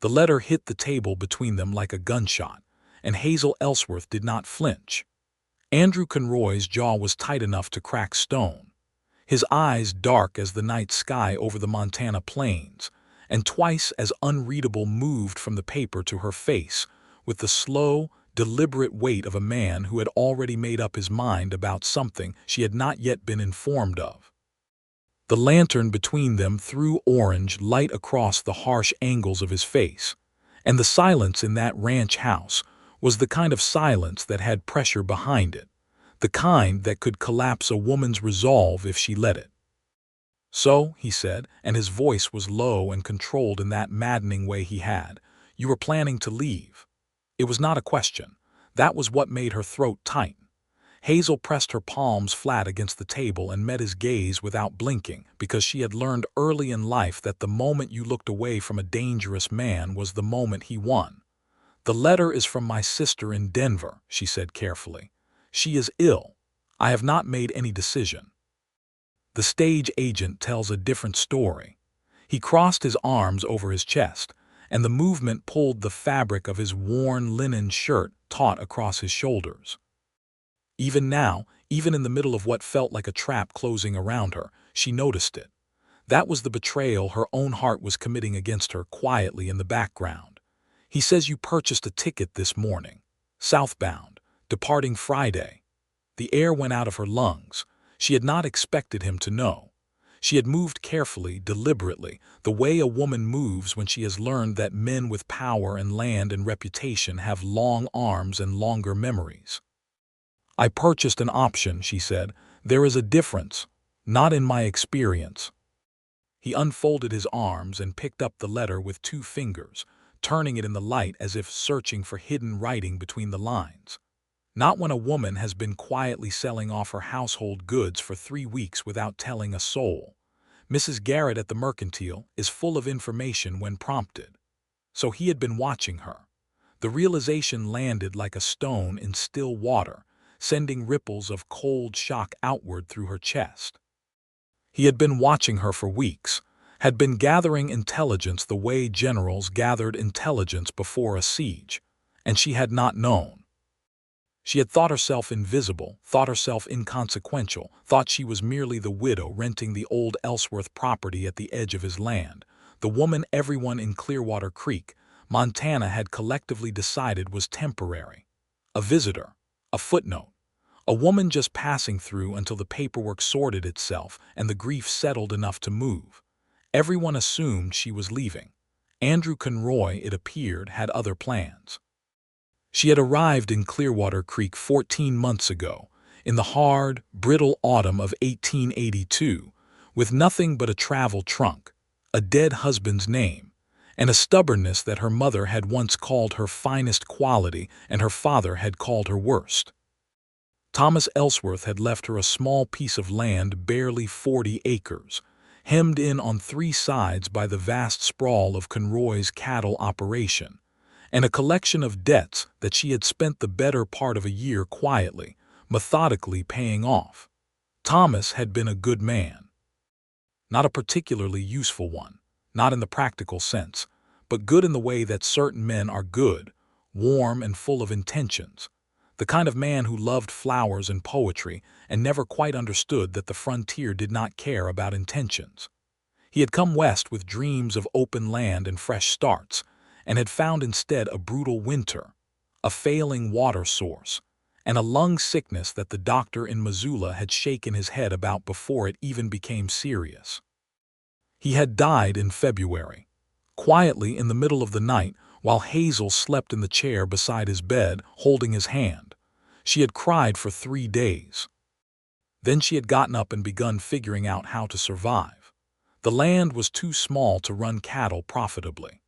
The letter hit the table between them like a gunshot, and Hazel Ellsworth did not flinch. Andrew Conroy's jaw was tight enough to crack stone, his eyes dark as the night sky over the Montana plains, and twice as unreadable moved from the paper to her face, with the slow, deliberate weight of a man who had already made up his mind about something she had not yet been informed of. The lantern between them threw orange light across the harsh angles of his face, and the silence in that ranch house was the kind of silence that had pressure behind it, the kind that could collapse a woman's resolve if she let it. "So," he said, and his voice was low and controlled in that maddening way he had, "you were planning to leave." It was not a question. That was what made her throat tighten. Hazel pressed her palms flat against the table and met his gaze without blinking, because she had learned early in life that the moment you looked away from a dangerous man was the moment he won. "The letter is from my sister in Denver," she said carefully. "She is ill. I have not made any decision." The stage agent tells a different story. He crossed his arms over his chest, and the movement pulled the fabric of his worn linen shirt taut across his shoulders. Even now, even in the middle of what felt like a trap closing around her, she noticed it. That was the betrayal her own heart was committing against her quietly in the background. "He says you purchased a ticket this morning, southbound, departing Friday." The air went out of her lungs. She had not expected him to know. She had moved carefully, deliberately, the way a woman moves when she has learned that men with power and land and reputation have long arms and longer memories. "I purchased an option," she said. "There is a difference. Not in my experience." He unfolded his arms and picked up the letter with 2 fingers, turning it in the light as if searching for hidden writing between the lines. "Not when a woman has been quietly selling off her household goods for 3 weeks without telling a soul. Mrs. Garrett at the Mercantile is full of information when prompted." So he had been watching her. The realization landed like a stone in still water, sending ripples of cold shock outward through her chest. He had been watching her for weeks, had been gathering intelligence the way generals gathered intelligence before a siege, and she had not known. She had thought herself invisible, thought herself inconsequential, thought she was merely the widow renting the old Ellsworth property at the edge of his land, the woman everyone in Clearwater Creek, Montana had collectively decided was temporary. A visitor, a footnote, a woman just passing through until the paperwork sorted itself and the grief settled enough to move. Everyone assumed she was leaving. Andrew Conroy, it appeared, had other plans. She had arrived in Clearwater Creek 14 months ago, in the hard, brittle autumn of 1882, with nothing but a travel trunk, a dead husband's name, and a stubbornness that her mother had once called her finest quality and her father had called her worst. Thomas Ellsworth had left her a small piece of land, barely 40 acres, hemmed in on 3 sides by the vast sprawl of Conroy's cattle operation, and a collection of debts that she had spent the better part of a year quietly, methodically paying off. Thomas had been a good man. Not a particularly useful one, not in the practical sense, but good in the way that certain men are good, warm and full of intentions. The kind of man who loved flowers and poetry and never quite understood that the frontier did not care about intentions. He had come west with dreams of open land and fresh starts, and had found instead a brutal winter, a failing water source, and a lung sickness that the doctor in Missoula had shaken his head about before it even became serious. He had died in February, quietly in the middle of the night, while Hazel slept in the chair beside his bed, holding his hand. She had cried for 3 days. Then she had gotten up and begun figuring out how to survive. The land was too small to run cattle profitably.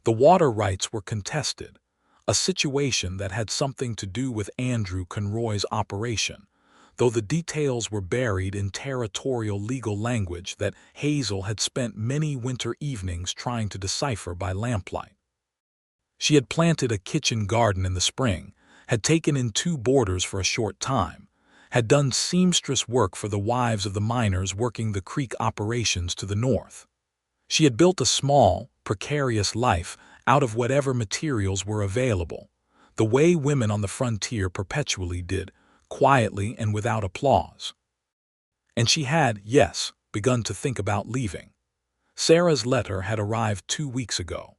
The water rights were contested, a situation that had something to do with Andrew Conroy's operation, though the details were buried in territorial legal language that Hazel had spent many winter evenings trying to decipher by lamplight. She had planted a kitchen garden in the spring, had taken in 2 boarders for a short time, had done seamstress work for the wives of the miners working the creek operations to the north. She had built a small, precarious life out of whatever materials were available, the way women on the frontier perpetually did, quietly and without applause. And she had, yes, begun to think about leaving. Sarah's letter had arrived 2 weeks ago.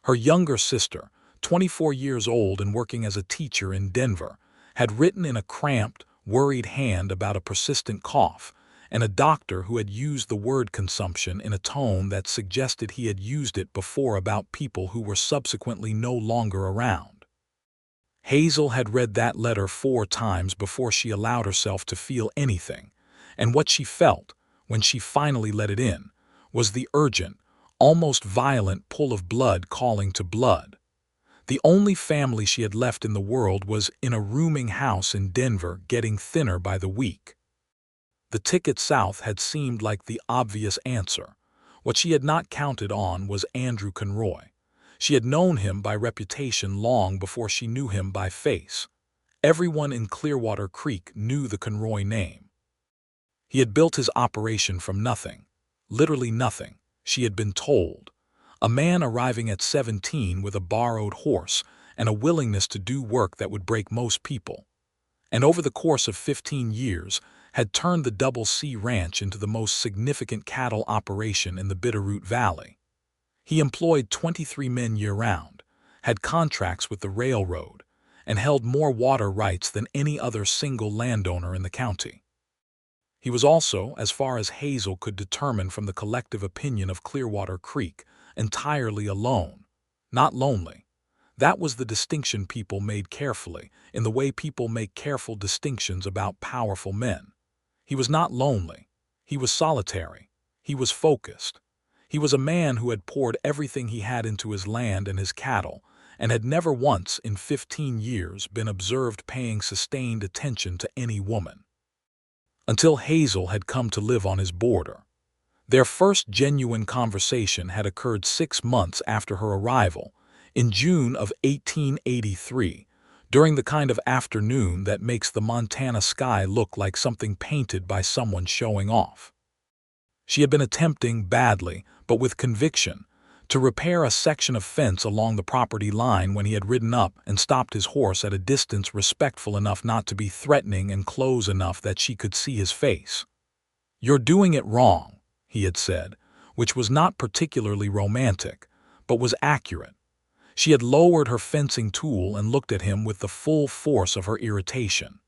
Her younger sister, 24 years old and working as a teacher in Denver, had written in a cramped, worried hand about a persistent cough, and a doctor who had used the word consumption in a tone that suggested he had used it before about people who were subsequently no longer around. Hazel had read that letter 4 times before she allowed herself to feel anything, and what she felt, when she finally let it in, was the urgent, almost violent pull of blood calling to blood. The only family she had left in the world was in a rooming house in Denver, getting thinner by the week. The ticket south had seemed like the obvious answer. What she had not counted on was Andrew Conroy. She had known him by reputation long before she knew him by face. Everyone in Clearwater Creek knew the Conroy name. He had built his operation from nothing. Literally nothing, she had been told. A man arriving at 17 with a borrowed horse and a willingness to do work that would break most people. And over the course of 15 years, had turned the Double C Ranch into the most significant cattle operation in the Bitterroot Valley. He employed 23 men year-round, had contracts with the railroad, and held more water rights than any other single landowner in the county. He was also, as far as Hazel could determine from the collective opinion of Clearwater Creek, entirely alone, not lonely. That was the distinction people made carefully, in the way people make careful distinctions about powerful men. He was not lonely. He was solitary. He was focused. He was a man who had poured everything he had into his land and his cattle, and had never once in 15 years been observed paying sustained attention to any woman. Until Hazel had come to live on his border. Their first genuine conversation had occurred 6 months after her arrival, in June of 1883, during the kind of afternoon that makes the Montana sky look like something painted by someone showing off. She had been attempting badly, but with conviction, to repair a section of fence along the property line when he had ridden up and stopped his horse at a distance respectful enough not to be threatening and close enough that she could see his face. "You're doing it wrong," he had said, which was not particularly romantic, but was accurate. She had lowered her fencing tool and looked at him with the full force of her irritation.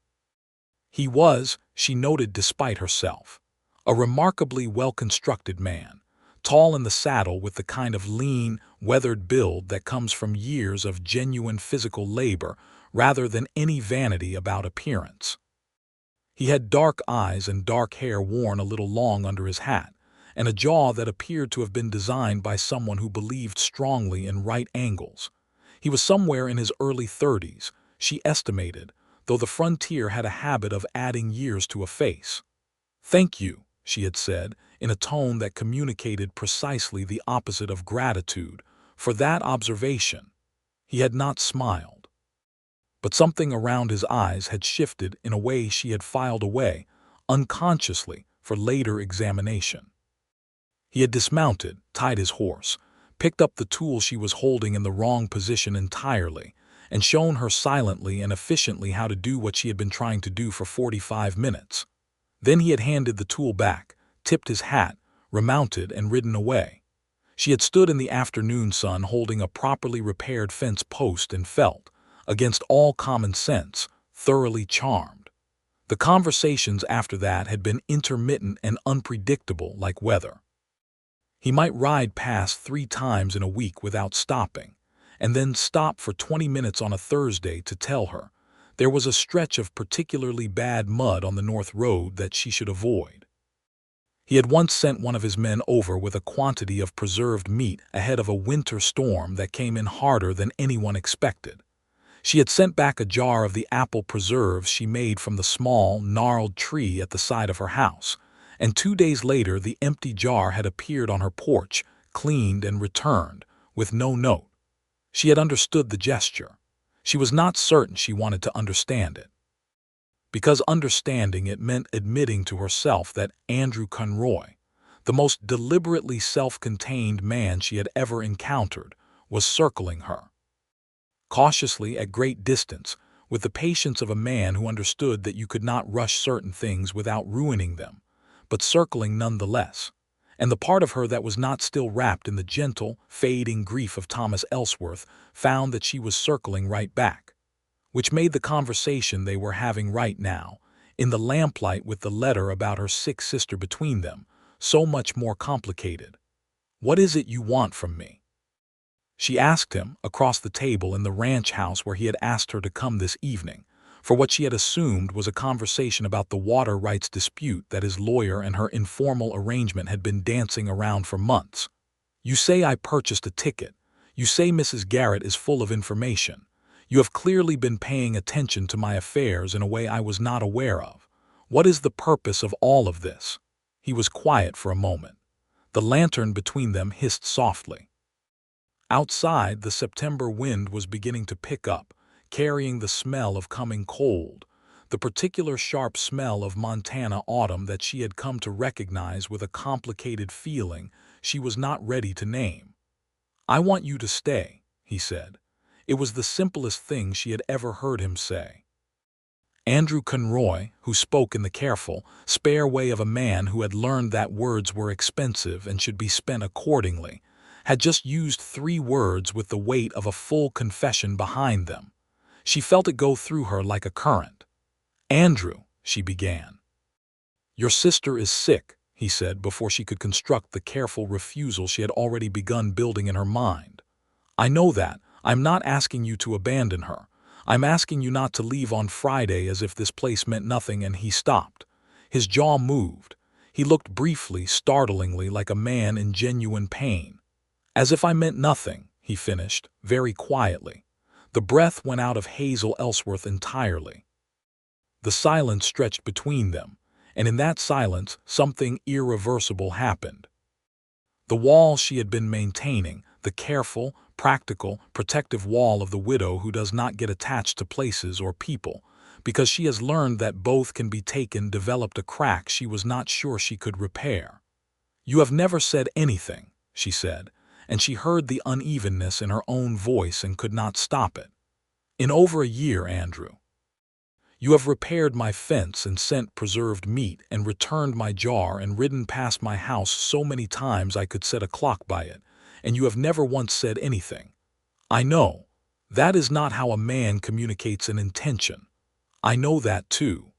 He was, she noted despite herself, a remarkably well-constructed man, tall in the saddle with the kind of lean, weathered build that comes from years of genuine physical labor rather than any vanity about appearance. He had dark eyes and dark hair worn a little long under his hat, and a jaw that appeared to have been designed by someone who believed strongly in right angles. He was somewhere in his early 30s, she estimated, though the frontier had a habit of adding years to a face. "Thank you," she had said, in a tone that communicated precisely the opposite of gratitude, for that observation. He had not smiled. But something around his eyes had shifted in a way she had filed away, unconsciously, for later examination. He had dismounted, tied his horse, picked up the tool she was holding in the wrong position entirely, and shown her silently and efficiently how to do what she had been trying to do for 45 minutes. Then he had handed the tool back, tipped his hat, remounted, and ridden away. She had stood in the afternoon sun holding a properly repaired fence post and felt, against all common sense, thoroughly charmed. The conversations after that had been intermittent and unpredictable like weather. He might ride past 3 times in a week without stopping, and then stop for 20 minutes on a Thursday to tell her there was a stretch of particularly bad mud on the North Road that she should avoid. He had once sent one of his men over with a quantity of preserved meat ahead of a winter storm that came in harder than anyone expected. She had sent back a jar of the apple preserves she made from the small, gnarled tree at the side of her house, and 2 days later the empty jar had appeared on her porch, cleaned and returned, with no note. She had understood the gesture. She was not certain she wanted to understand it. Because understanding it meant admitting to herself that Andrew Conroy, the most deliberately self-contained man she had ever encountered, was circling her. Cautiously, at great distance, with the patience of a man who understood that you could not rush certain things without ruining them, but circling nonetheless. And the part of her that was not still wrapped in the gentle, fading grief of Thomas Ellsworth found that she was circling right back, which made the conversation they were having right now, in the lamplight with the letter about her sick sister between them, so much more complicated. "What is it you want from me?" she asked him, across the table in the ranch house where he had asked her to come this evening, for what she had assumed was a conversation about the water rights dispute that his lawyer and her informal arrangement had been dancing around for months. "You say I purchased a ticket. You say Mrs. Garrett is full of information. You have clearly been paying attention to my affairs in a way I was not aware of. What is the purpose of all of this?" He was quiet for a moment. The lantern between them hissed softly. Outside, the September wind was beginning to pick up, carrying the smell of coming cold, the particular sharp smell of Montana autumn that she had come to recognize with a complicated feeling she was not ready to name. "I want you to stay," he said. It was the simplest thing she had ever heard him say. Andrew Conroy, who spoke in the careful, spare way of a man who had learned that words were expensive and should be spent accordingly, had just used 3 words with the weight of a full confession behind them. She felt it go through her like a current. "Andrew," she began. "Your sister is sick," he said before she could construct the careful refusal she had already begun building in her mind. "I know that. I'm not asking you to abandon her. I'm asking you not to leave on Friday as if this place meant nothing." And he stopped. His jaw moved. He looked briefly, startlingly like a man in genuine pain. "As if I meant nothing," he finished, very quietly. The breath went out of Hazel Ellsworth entirely. The silence stretched between them, and in that silence something irreversible happened. The wall she had been maintaining, the careful, practical, protective wall of the widow who does not get attached to places or people, because she has learned that both can be taken, developed a crack she was not sure she could repair. "You have never said anything," she said, and she heard the unevenness in her own voice and could not stop it. "In over a year, Andrew. You have repaired my fence and sent preserved meat and returned my jar and ridden past my house so many times I could set a clock by it, and you have never once said anything. I know. That is not how a man communicates an intention. I know that too."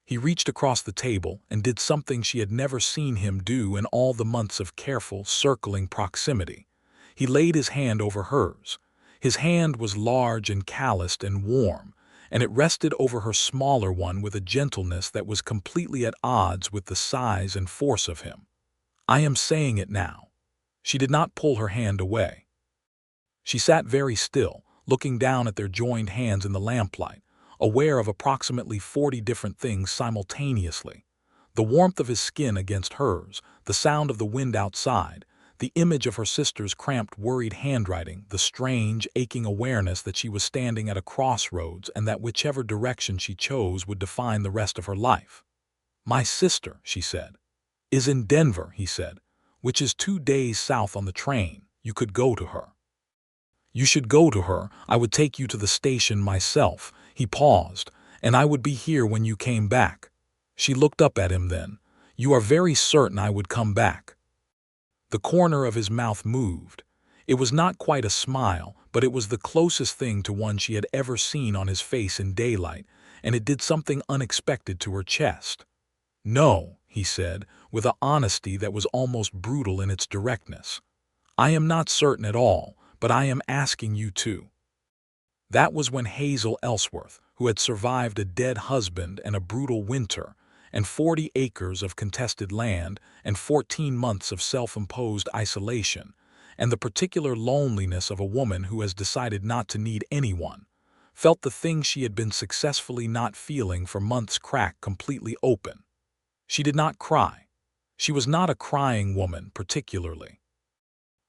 He reached across the table and did something she had never seen him do in all the months of careful, circling proximity. He laid his hand over hers. His hand was large and calloused and warm, and it rested over her smaller one with a gentleness that was completely at odds with the size and force of him. "I am saying it now." She did not pull her hand away. She sat very still, looking down at their joined hands in the lamplight, aware of approximately 40 different things simultaneously. The warmth of his skin against hers, the sound of the wind outside, the image of her sister's cramped, worried handwriting, the strange, aching awareness that she was standing at a crossroads and that whichever direction she chose would define the rest of her life. "My sister," she said, "is in Denver," he said, "which is 2 days south on the train. You could go to her." "You should go to her. I would take you to the station myself." He paused. "And I would be here when you came back." She looked up at him then. "You are very certain I would come back?" The corner of his mouth moved. It was not quite a smile, but it was the closest thing to one she had ever seen on his face in daylight, and it did something unexpected to her chest. "No," he said, with an honesty that was almost brutal in its directness. "I am not certain at all, but I am asking you to." That was when Hazel Ellsworth, who had survived a dead husband and a brutal winter, and 40 acres of contested land, and 14 months of self-imposed isolation, and the particular loneliness of a woman who has decided not to need anyone, felt the thing she had been successfully not feeling for months crack completely open. She did not cry. She was not a crying woman, particularly.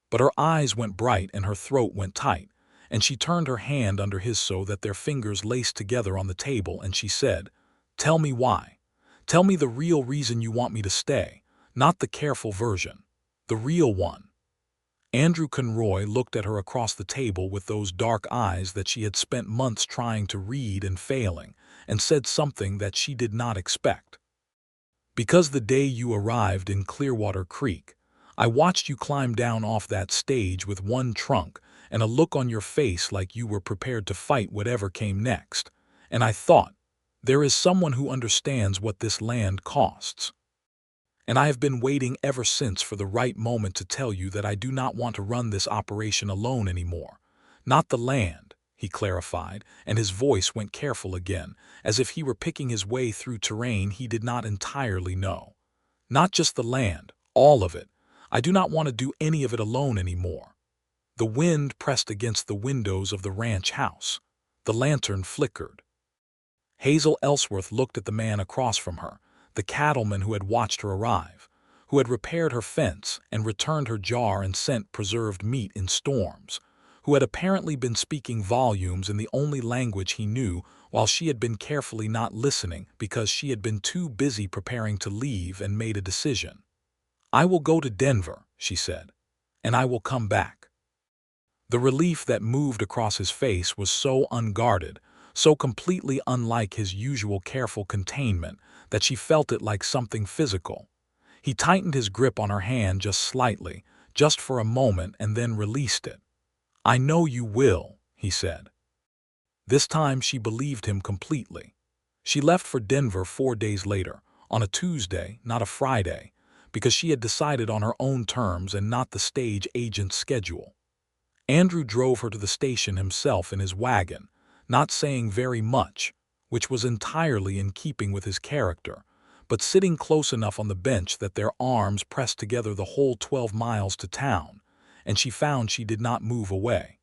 But her eyes went bright and her throat went tight, and she turned her hand under his so that their fingers laced together on the table, and she said, "Tell me why. Tell me the real reason you want me to stay, not the careful version. The real one." Andrew Conroy looked at her across the table with those dark eyes that she had spent months trying to read and failing, and said something that she did not expect. "Because the day you arrived in Clearwater Creek, I watched you climb down off that stage with one trunk and a look on your face like you were prepared to fight whatever came next, and I thought, there is someone who understands what this land costs. And I have been waiting ever since for the right moment to tell you that I do not want to run this operation alone anymore. Not the land," he clarified, and his voice went careful again, as if he were picking his way through terrain he did not entirely know. "Not just the land, all of it. I do not want to do any of it alone anymore." The wind pressed against the windows of the ranch house. The lantern flickered. Hazel Ellsworth looked at the man across from her, the cattleman who had watched her arrive, who had repaired her fence and returned her jar and sent preserved meat in storms, who had apparently been speaking volumes in the only language he knew while she had been carefully not listening because she had been too busy preparing to leave and made a decision. "I will go to Denver," she said, "and I will come back." The relief that moved across his face was so unguarded, so completely unlike his usual careful containment, that she felt it like something physical. He tightened his grip on her hand just slightly, just for a moment, and then released it. "I know you will," he said. This time she believed him completely. She left for Denver 4 days later, on a Tuesday, not a Friday, because she had decided on her own terms and not the stage agent's schedule. Andrew drove her to the station himself in his wagon, not saying very much, which was entirely in keeping with his character, but sitting close enough on the bench that their arms pressed together the whole 12 miles to town, and she found she did not move away.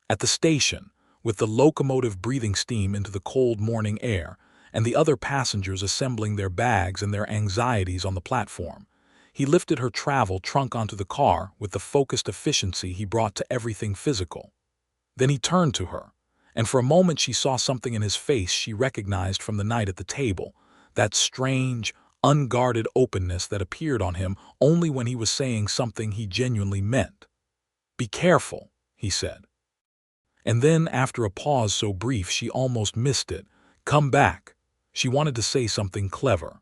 At the station, with the locomotive breathing steam into the cold morning air, and the other passengers assembling their bags and their anxieties on the platform, he lifted her travel trunk onto the car with the focused efficiency he brought to everything physical. Then he turned to her, and for a moment she saw something in his face she recognized from the night at the table, that strange, unguarded openness that appeared on him only when he was saying something he genuinely meant. "Be careful," he said. And then, after a pause so brief she almost missed it, "Come back." She wanted to say something clever.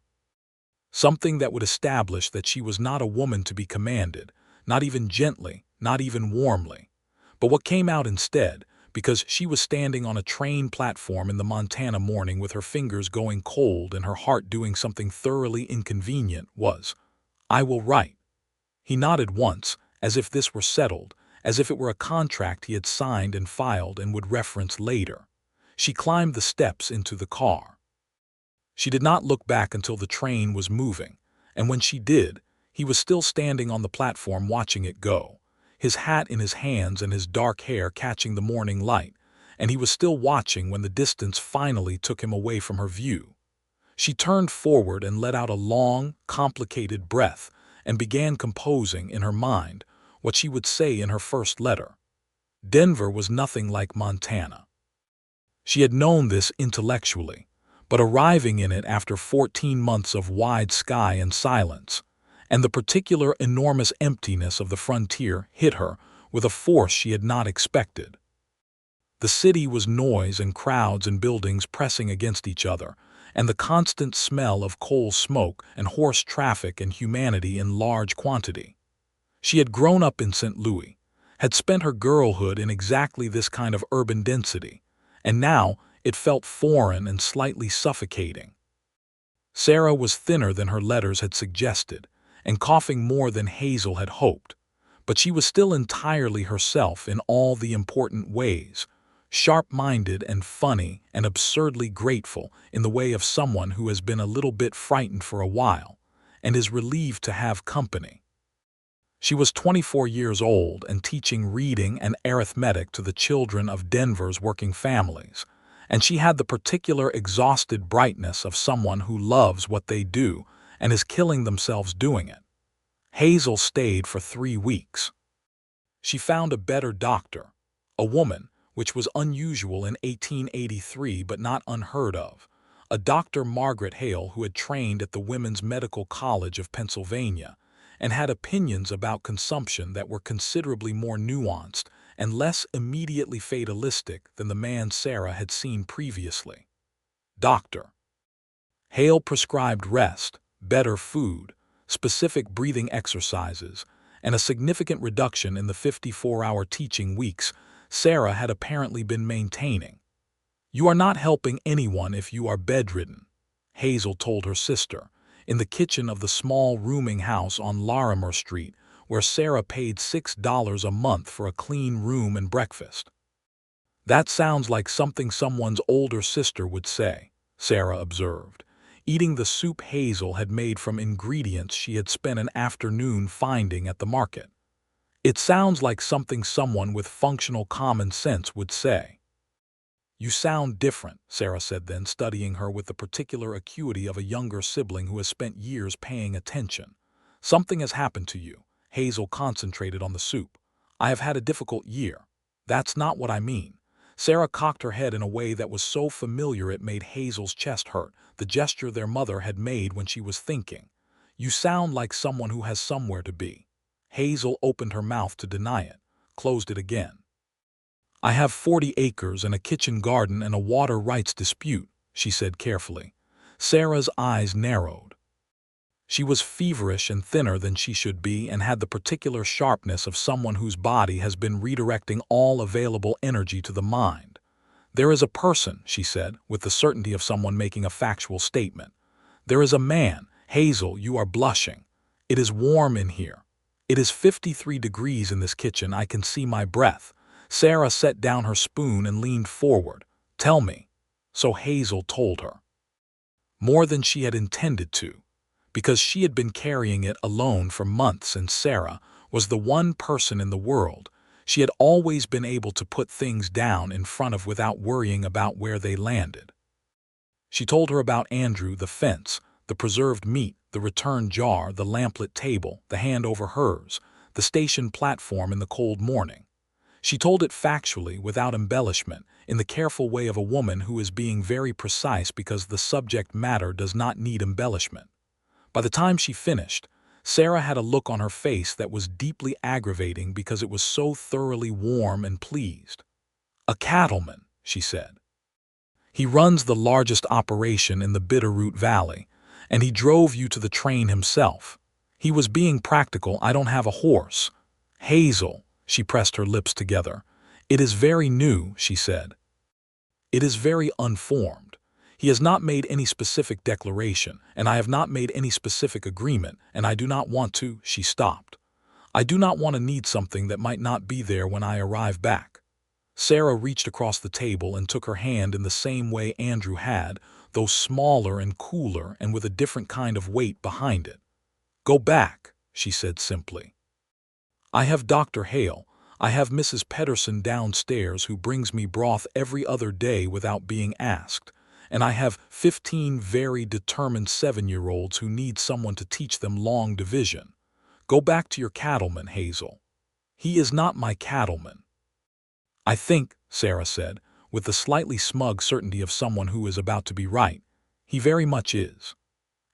Something that would establish that she was not a woman to be commanded, not even gently, not even warmly. But what came out instead, because she was standing on a train platform in the Montana morning with her fingers going cold and her heart doing something thoroughly inconvenient, was, "I will write." He nodded once, as if this were settled, as if it were a contract he had signed and filed and would reference later. She climbed the steps into the car. She did not look back until the train was moving, and when she did, he was still standing on the platform watching it go, his hat in his hands and his dark hair catching the morning light, and he was still watching when the distance finally took him away from her view. She turned forward and let out a long, complicated breath and began composing in her mind what she would say in her first letter. Denver was nothing like Montana. She had known this intellectually, but arriving in it after 14 months of wide sky and silence, and the particular enormous emptiness of the frontier hit her with a force she had not expected. The city was noise and crowds and buildings pressing against each other, and the constant smell of coal smoke and horse traffic and humanity in large quantity. She had grown up in St. Louis, had spent her girlhood in exactly this kind of urban density, and now it felt foreign and slightly suffocating. Sarah was thinner than her letters had suggested, and coughing more than Hazel had hoped, but she was still entirely herself in all the important ways, sharp-minded and funny and absurdly grateful in the way of someone who has been a little bit frightened for a while and is relieved to have company. She was 24 years old and teaching reading and arithmetic to the children of Denver's working families, and she had the particular exhausted brightness of someone who loves what they do and is killing themselves doing it. Hazel stayed for 3 weeks. She found a better doctor, a woman, which was unusual in 1883 but not unheard of, a Dr. Margaret Hale who had trained at the Women's Medical College of Pennsylvania, and had opinions about consumption that were considerably more nuanced and less immediately fatalistic than the man Sarah had seen previously. Dr. Hale prescribed rest, better food, specific breathing exercises, and a significant reduction in the 54-hour teaching weeks Sarah had apparently been maintaining. "You are not helping anyone if you are bedridden," Hazel told her sister, in the kitchen of the small rooming house on Larimer Street, where Sarah paid $6 a month for a clean room and breakfast. "That sounds like something someone's older sister would say," Sarah observed, eating the soup Hazel had made from ingredients she had spent an afternoon finding at the market. "It sounds like something someone with functional common sense would say." "You sound different," Sarah said then, studying her with the particular acuity of a younger sibling who has spent years paying attention. "Something has happened to you." Hazel concentrated on the soup. "I have had a difficult year." "That's not what I mean." Sarah cocked her head in a way that was so familiar it made Hazel's chest hurt, the gesture their mother had made when she was thinking. "You sound like someone who has somewhere to be." Hazel opened her mouth to deny it, closed it again. "I have 40 acres and a kitchen garden and a water rights dispute," she said carefully. Sarah's eyes narrowed. She was feverish and thinner than she should be and had the particular sharpness of someone whose body has been redirecting all available energy to the mind. "There is a person," she said, with the certainty of someone making a factual statement. "There is a man. Hazel, you are blushing. It is warm in here. It is 53 degrees in this kitchen. I can see my breath." Sarah set down her spoon and leaned forward. "Tell me." So Hazel told her. More than she had intended to, because she had been carrying it alone for months and Sarah was the one person in the world she had always been able to put things down in front of without worrying about where they landed. She told her about Andrew, the fence, the preserved meat, the return jar, the lamplit table, the hand over hers, the station platform in the cold morning. She told it factually, without embellishment, in the careful way of a woman who is being very precise because the subject matter does not need embellishment. By the time she finished, Sarah had a look on her face that was deeply aggravating because it was so thoroughly warm and pleased. "A cattleman," she said. "He runs the largest operation in the Bitterroot Valley, and he drove you to the train himself. He was being practical. I don't have a horse." "Hazel," she pressed her lips together. "It is very new," she said. "It is very unformed. He has not made any specific declaration, and I have not made any specific agreement, and I do not want to." She stopped. "I do not want to need something that might not be there when I arrive back." Sarah reached across the table and took her hand in the same way Andrew had, though smaller and cooler and with a different kind of weight behind it. "Go back," she said simply. "I have Dr. Hale. I have Mrs. Pedersen downstairs who brings me broth every other day without being asked. And I have 15 very determined 7-year-olds who need someone to teach them long division. Go back to your cattleman, Hazel." "He is not my cattleman." "I think," Sarah said, with the slightly smug certainty of someone who is about to be right, "he very much is."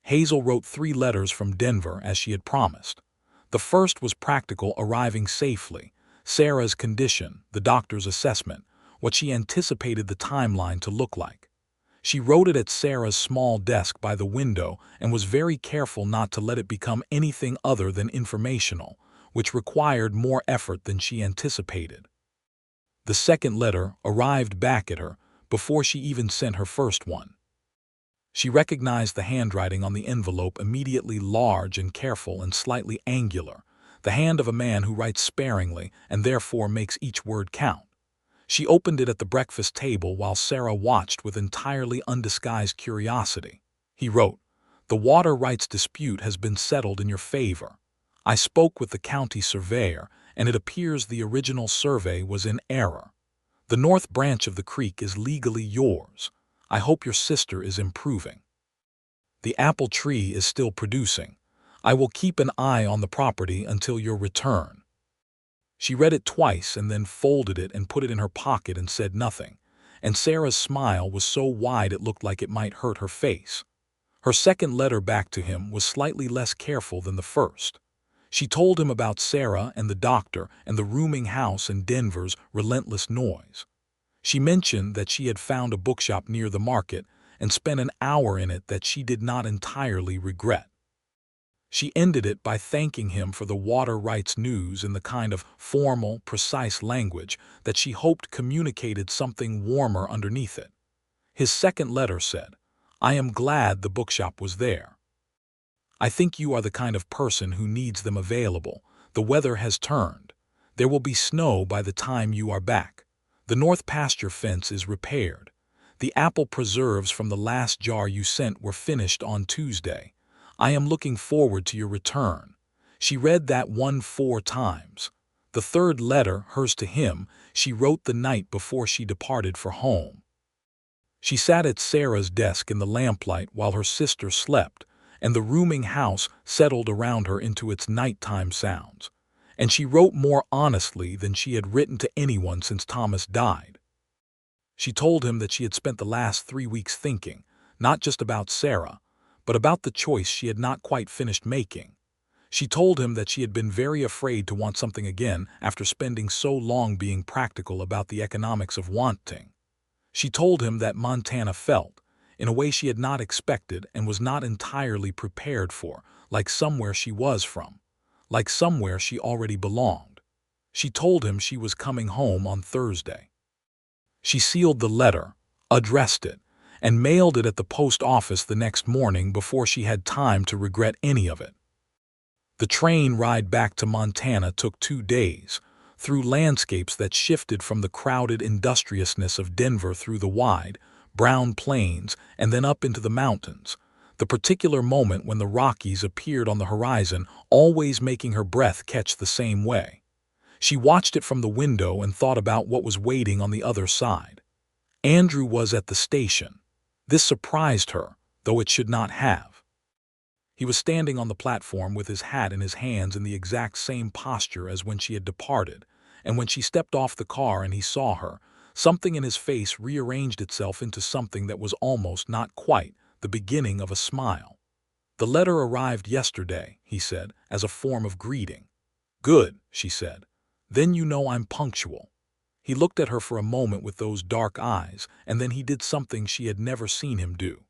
Hazel wrote 3 letters from Denver as she had promised. The first was practical, arriving safely, Sarah's condition, the doctor's assessment, what she anticipated the timeline to look like. She wrote it at Sarah's small desk by the window and was very careful not to let it become anything other than informational, which required more effort than she anticipated. The second letter arrived back at her before she even sent her first one. She recognized the handwriting on the envelope, immediately large and careful and slightly angular, the hand of a man who writes sparingly and therefore makes each word count. She opened it at the breakfast table while Sarah watched with entirely undisguised curiosity. He wrote, "The water rights dispute has been settled in your favor. I spoke with the county surveyor, and it appears the original survey was in error. The north branch of the creek is legally yours. I hope your sister is improving. The apple tree is still producing. I will keep an eye on the property until your return." She read it twice and then folded it and put it in her pocket and said nothing, and Sarah's smile was so wide it looked like it might hurt her face. Her second letter back to him was slightly less careful than the first. She told him about Sarah and the doctor and the rooming house and Denver's relentless noise. She mentioned that she had found a bookshop near the market and spent an hour in it that she did not entirely regret. She ended it by thanking him for the water rights news in the kind of formal, precise language that she hoped communicated something warmer underneath it. His second letter said, "I am glad the bookshop was there. I think you are the kind of person who needs them available. The weather has turned. There will be snow by the time you are back. The north pasture fence is repaired. The apple preserves from the last jar you sent were finished on Tuesday. I am looking forward to your return." She read that one 4 times. The third letter, hers to him, she wrote the night before she departed for home. She sat at Sarah's desk in the lamplight while her sister slept, and the rooming house settled around her into its nighttime sounds. And she wrote more honestly than she had written to anyone since Thomas died. She told him that she had spent the last 3 weeks thinking, not just about Sarah, but about the choice she had not quite finished making. She told him that she had been very afraid to want something again after spending so long being practical about the economics of wanting. She told him that Montana felt, in a way she had not expected and was not entirely prepared for, like somewhere she was from, like somewhere she already belonged. She told him she was coming home on Thursday. She sealed the letter, addressed it, and mailed it at the post office the next morning before she had time to regret any of it. The train ride back to Montana took 2 days, through landscapes that shifted from the crowded industriousness of Denver through the wide, brown plains and then up into the mountains, the particular moment when the Rockies appeared on the horizon always making her breath catch the same way. She watched it from the window and thought about what was waiting on the other side. Andrew was at the station. This surprised her, though it should not have. He was standing on the platform with his hat in his hands in the exact same posture as when she had departed, and when she stepped off the car and he saw her, something in his face rearranged itself into something that was almost, not quite, the beginning of a smile. "The letter arrived yesterday," he said, as a form of greeting. "Good," she said. "Then you know I'm punctual." He looked at her for a moment with those dark eyes, and then he did something she had never seen him do.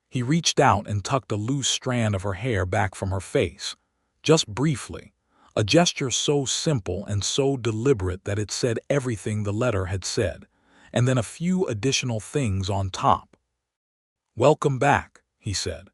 He reached out and tucked a loose strand of her hair back from her face, just briefly, a gesture so simple and so deliberate that it said everything the letter had said, and then a few additional things on top. "Welcome back," he said.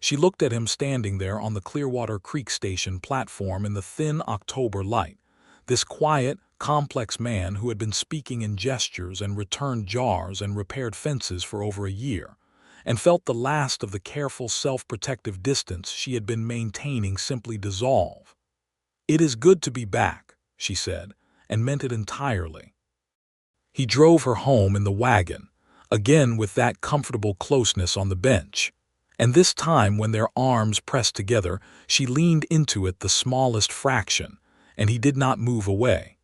She looked at him standing there on the Clearwater Creek station platform in the thin October light, this quiet, complex man who had been speaking in gestures and returned jars and repaired fences for over a year, and felt the last of the careful self-protective distance she had been maintaining simply dissolve. "It is good to be back," she said, and meant it entirely. He drove her home in the wagon, again with that comfortable closeness on the bench, and this time when their arms pressed together, she leaned into it the smallest fraction, and he did not move away.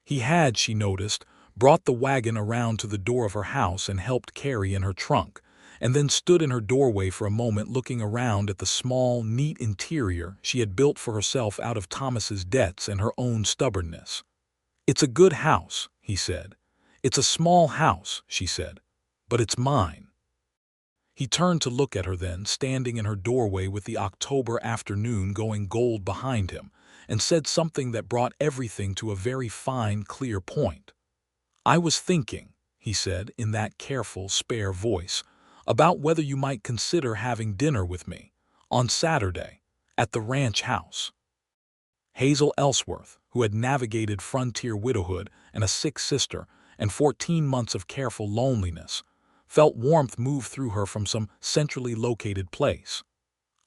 He had, she noticed, brought the wagon around to the door of her house and helped carry in her trunk, and then stood in her doorway for a moment looking around at the small, neat interior she had built for herself out of Thomas's debts and her own stubbornness. "It's a good house," he said. "It's a small house," she said, "but it's mine." He turned to look at her then, standing in her doorway with the October afternoon going gold behind him, and said something that brought everything to a very fine, clear point. "I was thinking," he said in that careful, spare voice, "about whether you might consider having dinner with me, on Saturday, at the ranch house." Hazel Ellsworth, who had navigated frontier widowhood and a sick sister and 14 months of careful loneliness, felt warmth move through her from some centrally located place.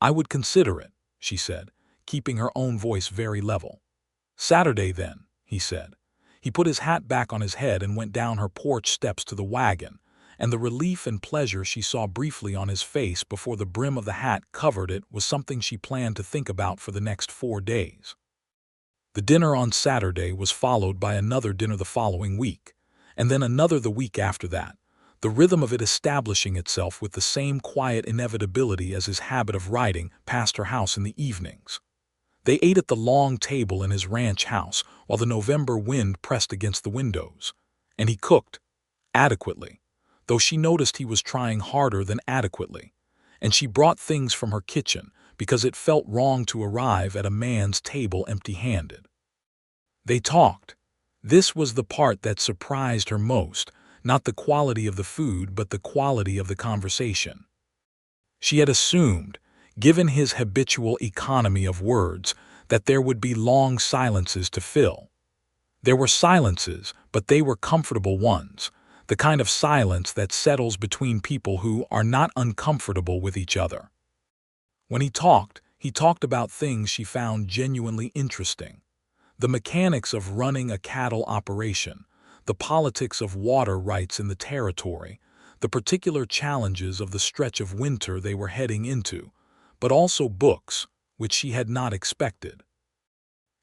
"I would consider it," she said, keeping her own voice very level. "Saturday, then," he said. He put his hat back on his head and went down her porch steps to the wagon, and the relief and pleasure she saw briefly on his face before the brim of the hat covered it was something she planned to think about for the next 4 days. The dinner on Saturday was followed by another dinner the following week, and then another the week after that, the rhythm of it establishing itself with the same quiet inevitability as his habit of riding past her house in the evenings. They ate at the long table in his ranch house while the November wind pressed against the windows. And he cooked, adequately, though she noticed he was trying harder than adequately. And she brought things from her kitchen because it felt wrong to arrive at a man's table empty-handed. They talked. This was the part that surprised her most, not the quality of the food but the quality of the conversation. She had assumed, given his habitual economy of words, that there would be long silences to fill. There were silences, but they were comfortable ones, the kind of silence that settles between people who are not uncomfortable with each other. When he talked about things she found genuinely interesting. The mechanics of running a cattle operation, the politics of water rights in the territory, the particular challenges of the stretch of winter they were heading into, but also books, which she had not expected.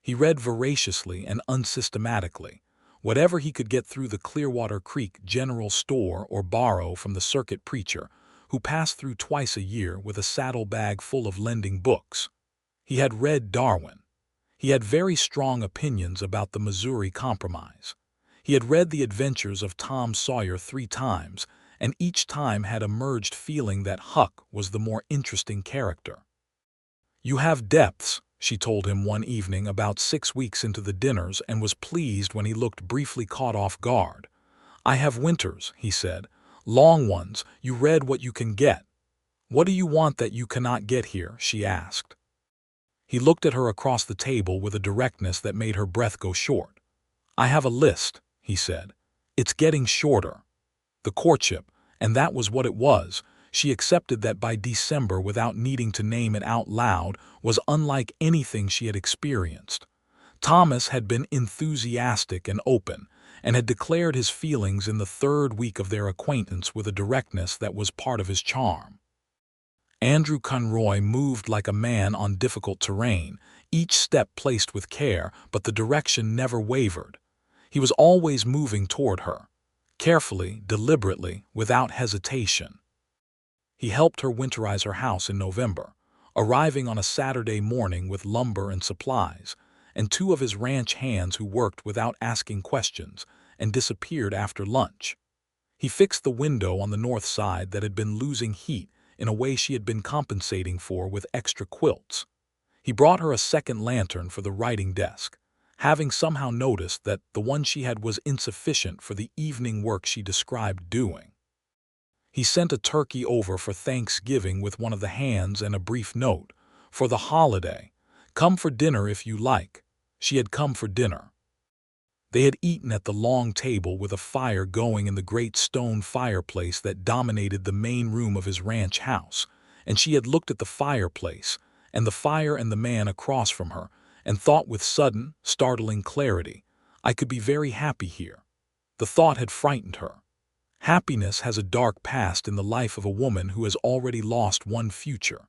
He read voraciously and unsystematically, whatever he could get through the Clearwater Creek general store or borrow from the circuit preacher, who passed through twice a year with a saddlebag full of lending books. He had read Darwin. He had very strong opinions about the Missouri Compromise. He had read The Adventures of Tom Sawyer 3 times, and each time had emerged feeling that Huck was the more interesting character. "You have depths," she told him one evening about 6 weeks into the dinners, and was pleased when he looked briefly caught off guard. "I have winters," he said. "Long ones. You read what you can get." "What do you want that you cannot get here?" she asked. He looked at her across the table with a directness that made her breath go short. "I have a list," he said. "It's getting shorter." The courtship, and that was what it was. She accepted that by December without needing to name it out loud was unlike anything she had experienced. Thomas had been enthusiastic and open, and had declared his feelings in the 3rd week of their acquaintance with a directness that was part of his charm. Andrew Conroy moved like a man on difficult terrain, each step placed with care, but the direction never wavered. He was always moving toward her, carefully, deliberately, without hesitation. He helped her winterize her house in November, arriving on a Saturday morning with lumber and supplies, and 2 of his ranch hands who worked without asking questions and disappeared after lunch. He fixed the window on the north side that had been losing heat in a way she had been compensating for with extra quilts. He brought her a second lantern for the writing desk, having somehow noticed that the one she had was insufficient for the evening work she described doing. He sent a turkey over for Thanksgiving with one of the hands and a brief note, "For the holiday. Come for dinner if you like." She had come for dinner. They had eaten at the long table with a fire going in the great stone fireplace that dominated the main room of his ranch house, and she had looked at the fireplace, and the fire and the man across from her, and thought with sudden, startling clarity, "I could be very happy here." The thought had frightened her. Happiness has a dark past in the life of a woman who has already lost one future.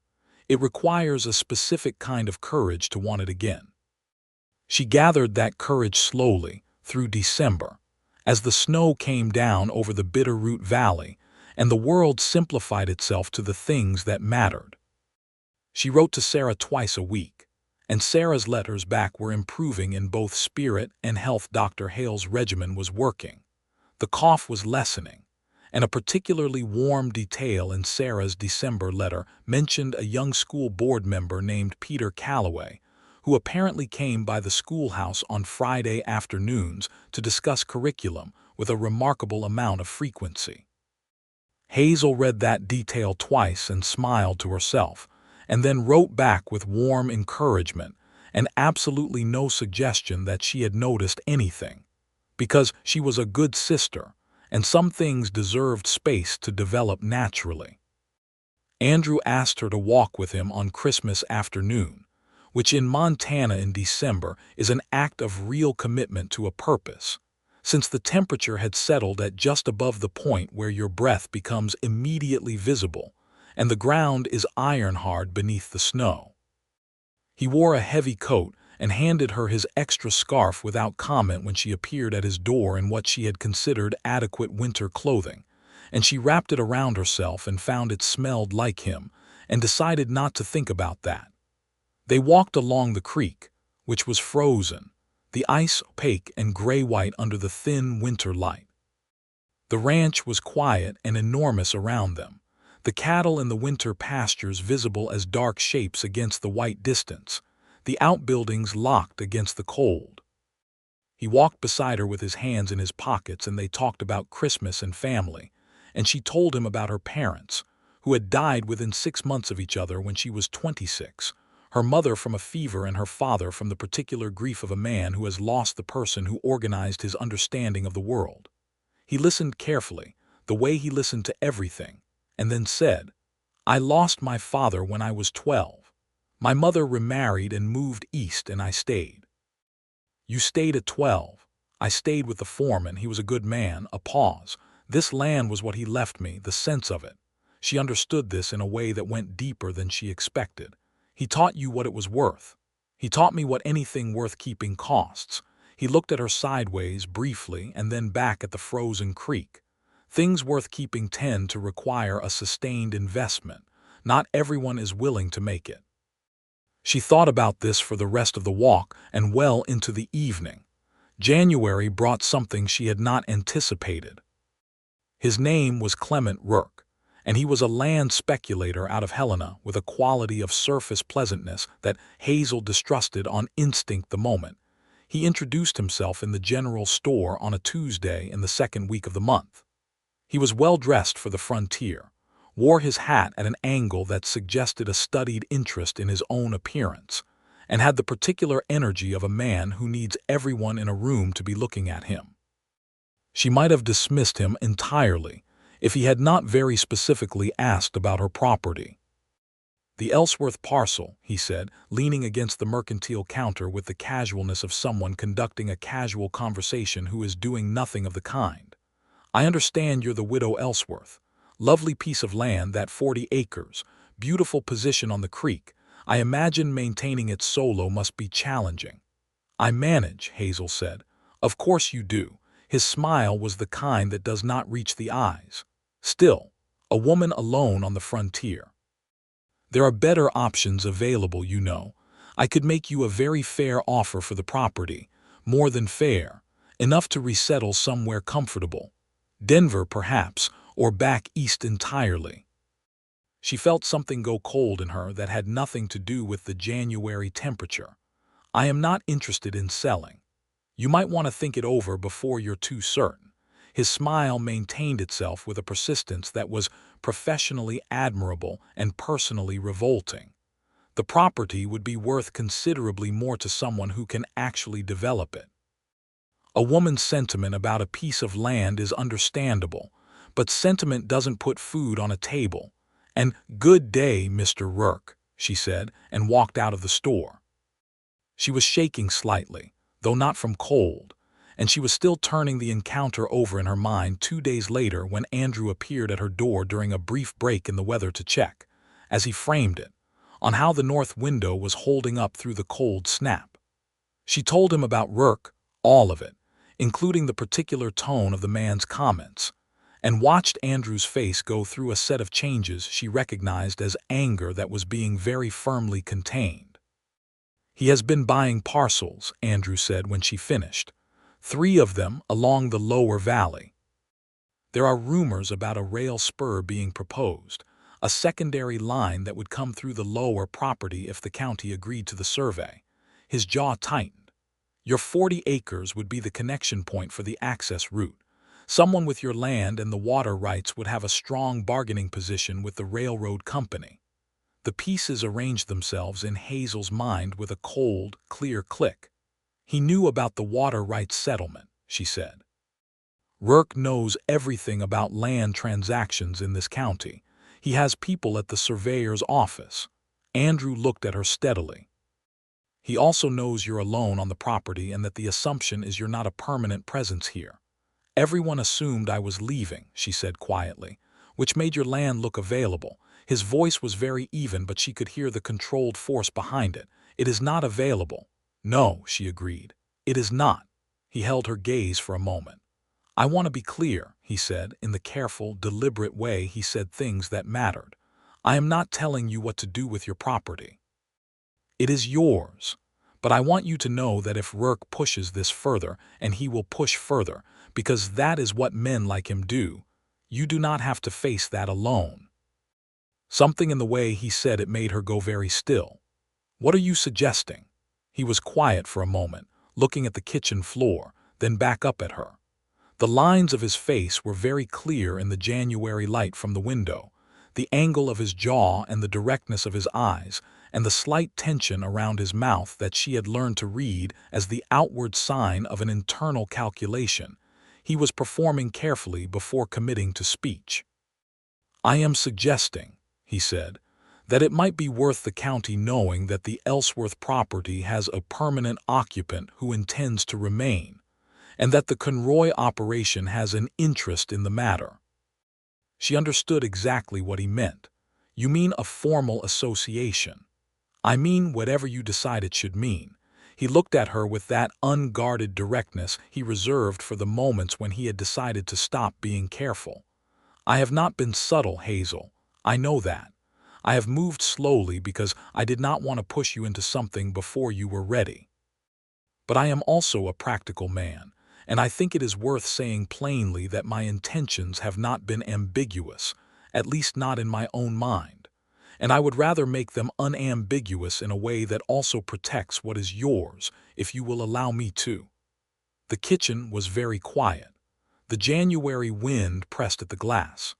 It requires a specific kind of courage to want it again. She gathered that courage slowly, through December, as the snow came down over the Bitterroot Valley, and the world simplified itself to the things that mattered. She wrote to Sarah twice a week, and Sarah's letters back were improving in both spirit and health. Dr. Hale's regimen was working. The cough was lessening, and a particularly warm detail in Sarah's December letter mentioned a young school board member named Peter Calloway, who apparently came by the schoolhouse on Friday afternoons to discuss curriculum with a remarkable amount of frequency. Hazel read that detail twice and smiled to herself, and then wrote back with warm encouragement and absolutely no suggestion that she had noticed anything, because she was a good sister, and some things deserved space to develop naturally. Andrew asked her to walk with him on Christmas afternoon, which in Montana in December is an act of real commitment to a purpose, since the temperature had settled at just above the point where your breath becomes immediately visible, and the ground is iron-hard beneath the snow. He wore a heavy coat and handed her his extra scarf without comment when she appeared at his door in what she had considered adequate winter clothing, and she wrapped it around herself and found it smelled like him, and decided not to think about that. They walked along the creek, which was frozen, the ice opaque and gray-white under the thin winter light. The ranch was quiet and enormous around them, the cattle in the winter pastures visible as dark shapes against the white distance, the outbuildings locked against the cold. He walked beside her with his hands in his pockets, and they talked about Christmas and family, and she told him about her parents, who had died within 6 months of each other when she was 26, her mother from a fever and her father from the particular grief of a man who has lost the person who organized his understanding of the world. He listened carefully, the way he listened to everything, and then said, "I lost my father when I was 12. My mother remarried and moved east, and I stayed." "You stayed at 12. I stayed with the foreman. He was a good man." A pause. "This land was what he left me, the sense of it." She understood this in a way that went deeper than she expected. "He taught you what it was worth. He taught me what anything worth keeping costs." He looked at her sideways briefly and then back at the frozen creek. "Things worth keeping tend to require a sustained investment. Not everyone is willing to make it." She thought about this for the rest of the walk and well into the evening. January brought something she had not anticipated. His name was Clement Rourke, and he was a land speculator out of Helena with a quality of surface pleasantness that Hazel distrusted on instinct the moment. He introduced himself in the general store on a Tuesday in the second week of the month. He was well dressed for the frontier, wore his hat at an angle that suggested a studied interest in his own appearance, and had the particular energy of a man who needs everyone in a room to be looking at him. She might have dismissed him entirely if he had not very specifically asked about her property. "The Ellsworth parcel," he said, leaning against the mercantile counter with the casualness of someone conducting a casual conversation who is doing nothing of the kind. "I understand you're the widow Ellsworth. Lovely piece of land, that 40 acres, beautiful position on the creek. I imagine maintaining it solo must be challenging." "I manage," Hazel said. "Of course you do." His smile was the kind that does not reach the eyes. "Still, a woman alone on the frontier. There are better options available, you know. I could make you a very fair offer for the property, more than fair, enough to resettle somewhere comfortable. Denver, perhaps, or back east entirely." She felt something go cold in her that had nothing to do with the January temperature. "I am not interested in selling. You might want to think it over before you're too certain." His smile maintained itself with a persistence that was professionally admirable and personally revolting. "The property would be worth considerably more to someone who can actually develop it. A woman's sentiment about a piece of land is understandable, but sentiment doesn't put food on a table." "And good day, Mr. Rourke," she said, and walked out of the store. She was shaking slightly, though not from cold, and she was still turning the encounter over in her mind 2 days later when Andrew appeared at her door during a brief break in the weather to check, as he framed it, on how the north window was holding up through the cold snap. She told him about Rourke, all of it, including the particular tone of the man's comments, and watched Andrew's face go through a set of changes she recognized as anger that was being very firmly contained. "He has been buying parcels," Andrew said when she finished. 3 of them along the lower valley. There are rumors about a rail spur being proposed, a secondary line that would come through the lower property if the county agreed to the survey." His jaw tightened. "Your 40 acres would be the connection point for the access route. Someone with your land and the water rights would have a strong bargaining position with the railroad company." The pieces arranged themselves in Hazel's mind with a cold, clear click. "He knew about the water rights settlement," she said. "Rourke knows everything about land transactions in this county. He has people at the surveyor's office." Andrew looked at her steadily. "He also knows you're alone on the property and that the assumption is you're not a permanent presence here." "Everyone assumed I was leaving," she said quietly, "which made your land look available." His voice was very even, but she could hear the controlled force behind it. "It is not available." "No," she agreed. "It is not." He held her gaze for a moment. "I want to be clear," he said, in the careful, deliberate way he said things that mattered. "I am not telling you what to do with your property. It is yours. But I want you to know that if Rourke pushes this further, and he will push further, because that is what men like him do, you do not have to face that alone." Something in the way he said it made her go very still. "What are you suggesting?" He was quiet for a moment, looking at the kitchen floor, then back up at her. The lines of his face were very clear in the January light from the window, the angle of his jaw and the directness of his eyes, and the slight tension around his mouth that she had learned to read as the outward sign of an internal calculation. He was performing carefully before committing to speech. "I am suggesting," he said, "that it might be worth the county knowing that the Ellsworth property has a permanent occupant who intends to remain, and that the Conroy operation has an interest in the matter." She understood exactly what he meant. "You mean a formal association." "I mean whatever you decide it should mean." He looked at her with that unguarded directness he reserved for the moments when he had decided to stop being careful. "I have not been subtle, Hazel. I know that. I have moved slowly because I did not want to push you into something before you were ready. But I am also a practical man, and I think it is worth saying plainly that my intentions have not been ambiguous, at least not in my own mind, and I would rather make them unambiguous in a way that also protects what is yours, if you will allow me to." The kitchen was very quiet. The January wind pressed at the glass.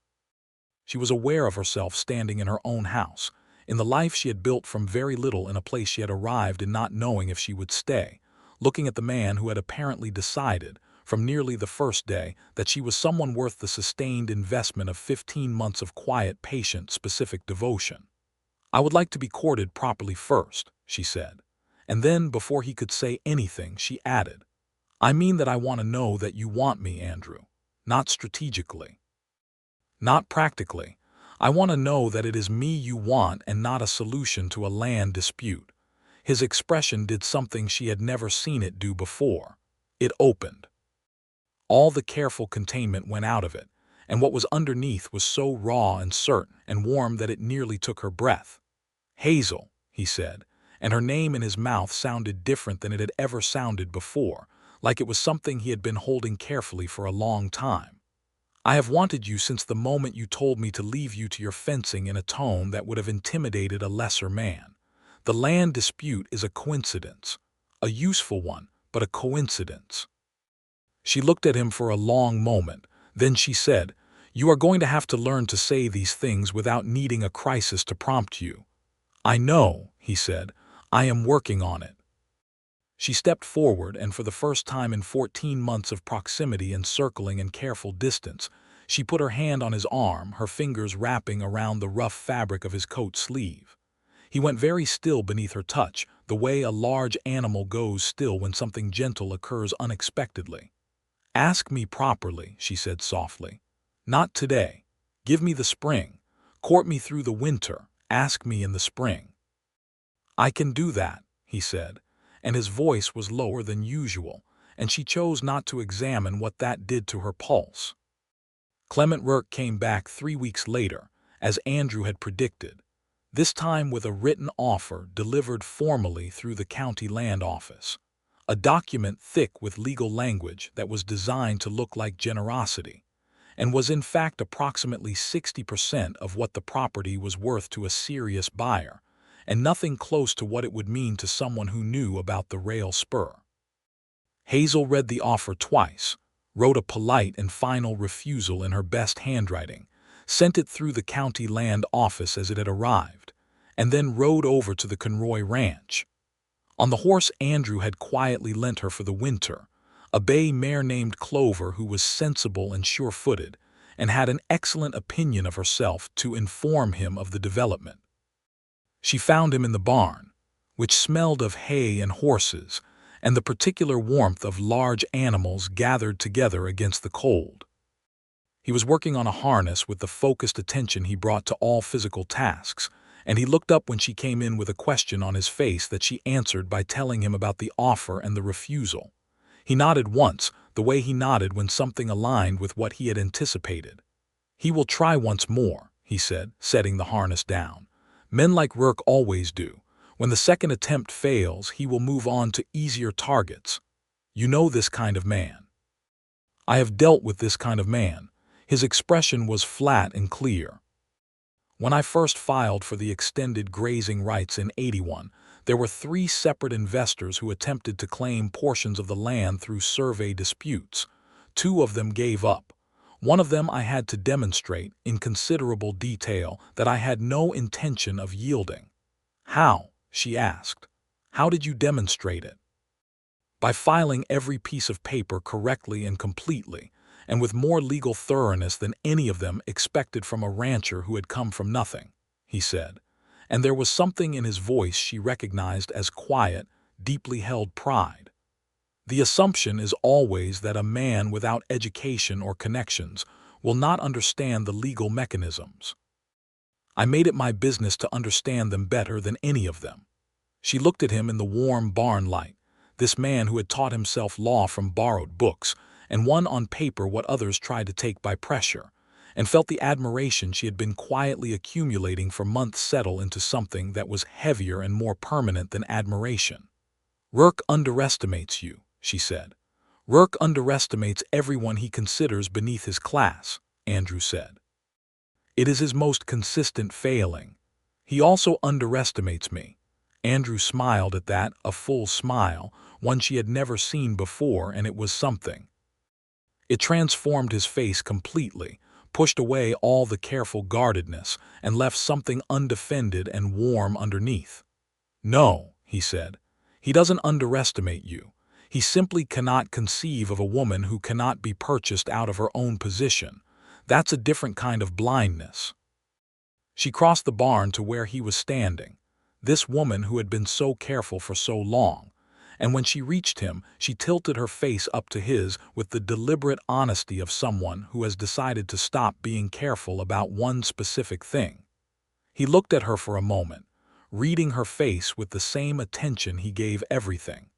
She was aware of herself standing in her own house, in the life she had built from very little in a place she had arrived in not knowing if she would stay, looking at the man who had apparently decided, from nearly the first day, that she was someone worth the sustained investment of 15 months of quiet, patient, specific devotion. "I would like to be courted properly first," she said. And then, before he could say anything, she added, "I mean that I want to know that you want me, Andrew. Not strategically. Not practically. I want to know that it is me you want and not a solution to a land dispute." His expression did something she had never seen it do before. It opened. All the careful containment went out of it, and what was underneath was so raw and certain and warm that it nearly took her breath. "Hazel," he said, and her name in his mouth sounded different than it had ever sounded before, like it was something he had been holding carefully for a long time. "I have wanted you since the moment you told me to leave you to your fencing in a tone that would have intimidated a lesser man. The land dispute is a coincidence. A useful one, but a coincidence." She looked at him for a long moment. Then she said, "You are going to have to learn to say these things without needing a crisis to prompt you." "I know," he said. "I am working on it." She stepped forward, and for the first time in 14 months of proximity and circling and careful distance, she put her hand on his arm, her fingers wrapping around the rough fabric of his coat sleeve. He went very still beneath her touch, the way a large animal goes still when something gentle occurs unexpectedly. "Ask me properly," she said softly. "Not today. Give me the spring. Court me through the winter. Ask me in the spring." "I can do that," he said, and his voice was lower than usual, and she chose not to examine what that did to her pulse. Clement Rourke came back 3 weeks later, as Andrew had predicted, this time with a written offer delivered formally through the county land office, a document thick with legal language that was designed to look like generosity, and was in fact approximately 60% of what the property was worth to a serious buyer, and nothing close to what it would mean to someone who knew about the rail spur. Hazel read the offer twice, wrote a polite and final refusal in her best handwriting, sent it through the county land office as it had arrived, and then rode over to the Conroy ranch. On the horse Andrew had quietly lent her for the winter, a bay mare named Clover who was sensible and sure-footed, and had an excellent opinion of herself to inform him of the development. She found him in the barn, which smelled of hay and horses, and the particular warmth of large animals gathered together against the cold. He was working on a harness with the focused attention he brought to all physical tasks, and he looked up when she came in with a question on his face that she answered by telling him about the offer and the refusal. He nodded once, the way he nodded when something aligned with what he had anticipated. "He will try once more," he said, setting the harness down. "Men like Rourke always do. When the second attempt fails, he will move on to easier targets. You know this kind of man. I have dealt with this kind of man. His expression was flat and clear. When I first filed for the extended grazing rights in '81, there were 3 separate investors who attempted to claim portions of the land through survey disputes. 2 of them gave up. One of them I had to demonstrate, in considerable detail, that I had no intention of yielding. How? She asked. How did you demonstrate it? By filing every piece of paper correctly and completely, and with more legal thoroughness than any of them expected from a rancher who had come from nothing, he said, and there was something in his voice she recognized as quiet, deeply held pride. The assumption is always that a man without education or connections will not understand the legal mechanisms. I made it my business to understand them better than any of them. She looked at him in the warm barn light, this man who had taught himself law from borrowed books and won on paper what others tried to take by pressure, and felt the admiration she had been quietly accumulating for months settle into something that was heavier and more permanent than admiration. Rourke underestimates you, she said. Rourke underestimates everyone he considers beneath his class, Andrew said. It is his most consistent failing. He also underestimates me. Andrew smiled at that, a full smile, one she had never seen before, and it was something. It transformed his face completely, pushed away all the careful guardedness, and left something undefended and warm underneath. No, he said. He doesn't underestimate you. He simply cannot conceive of a woman who cannot be purchased out of her own position. That's a different kind of blindness. She crossed the barn to where he was standing, this woman who had been so careful for so long, and when she reached him, she tilted her face up to his with the deliberate honesty of someone who has decided to stop being careful about one specific thing. He looked at her for a moment, reading her face with the same attention he gave everything.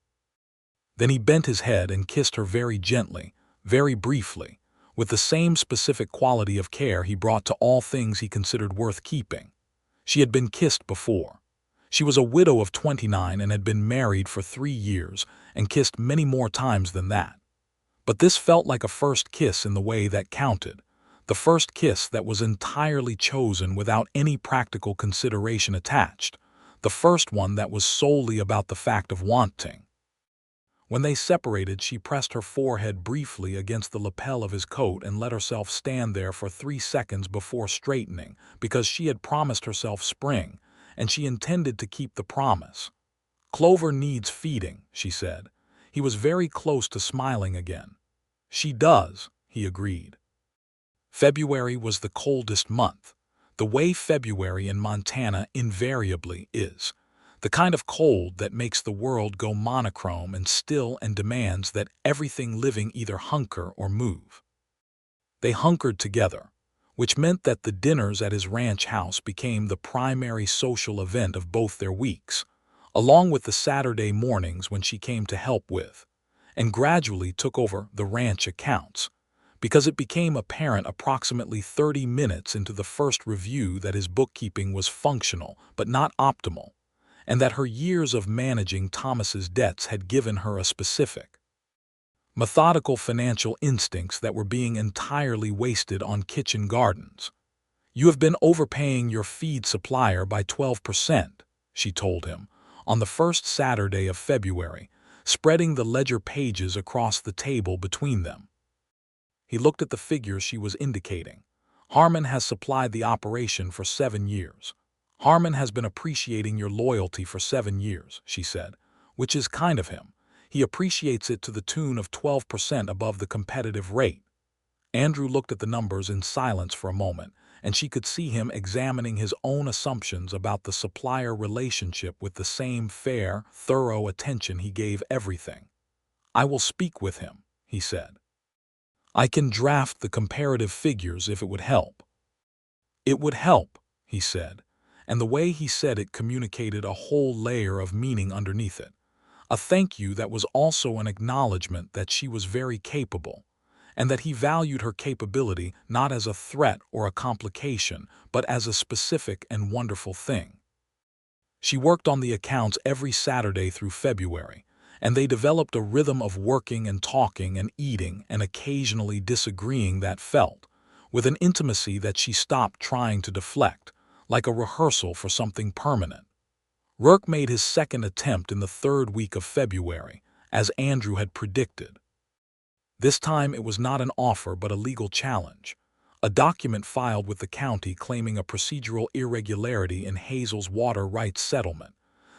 Then he bent his head and kissed her very gently, very briefly, with the same specific quality of care he brought to all things he considered worth keeping. She had been kissed before. She was a widow of 29 and had been married for 3 years and kissed many more times than that. But this felt like a first kiss in the way that counted, the first kiss that was entirely chosen without any practical consideration attached, the first one that was solely about the fact of wanting. When they separated, she pressed her forehead briefly against the lapel of his coat and let herself stand there for 3 seconds before straightening, because she had promised herself spring, and she intended to keep the promise. Clover needs feeding, she said. He was very close to smiling again. She does, he agreed. February was the coldest month, the way February in Montana invariably is. The kind of cold that makes the world go monochrome and still and demands that everything living either hunker or move. They hunkered together, which meant that the dinners at his ranch house became the primary social event of both their weeks, along with the Saturday mornings when she came to help with, and gradually took over the ranch accounts, because it became apparent approximately 30 minutes into the first review that his bookkeeping was functional but not optimal, and that her years of managing Thomas's debts had given her a specific, methodical financial instincts that were being entirely wasted on kitchen gardens. You have been overpaying your feed supplier by 12%, she told him, on the first Saturday of February, spreading the ledger pages across the table between them. He looked at the figures she was indicating. Harmon has supplied the operation for 7 years. Harmon has been appreciating your loyalty for 7 years, she said, which is kind of him. He appreciates it to the tune of 12% above the competitive rate. Andrew looked at the numbers in silence for a moment, and she could see him examining his own assumptions about the supplier relationship with the same fair, thorough attention he gave everything. I will speak with him, he said. I can draft the comparative figures if it would help. It would help, he said, and the way he said it communicated a whole layer of meaning underneath it. A thank you that was also an acknowledgement that she was very capable, and that he valued her capability not as a threat or a complication, but as a specific and wonderful thing. She worked on the accounts every Saturday through February, and they developed a rhythm of working and talking and eating and occasionally disagreeing that felt, with an intimacy that she stopped trying to deflect, like a rehearsal for something permanent. Rourke made his second attempt in the third week of February, as Andrew had predicted. This time it was not an offer but a legal challenge, a document filed with the county claiming a procedural irregularity in Hazel's water rights settlement,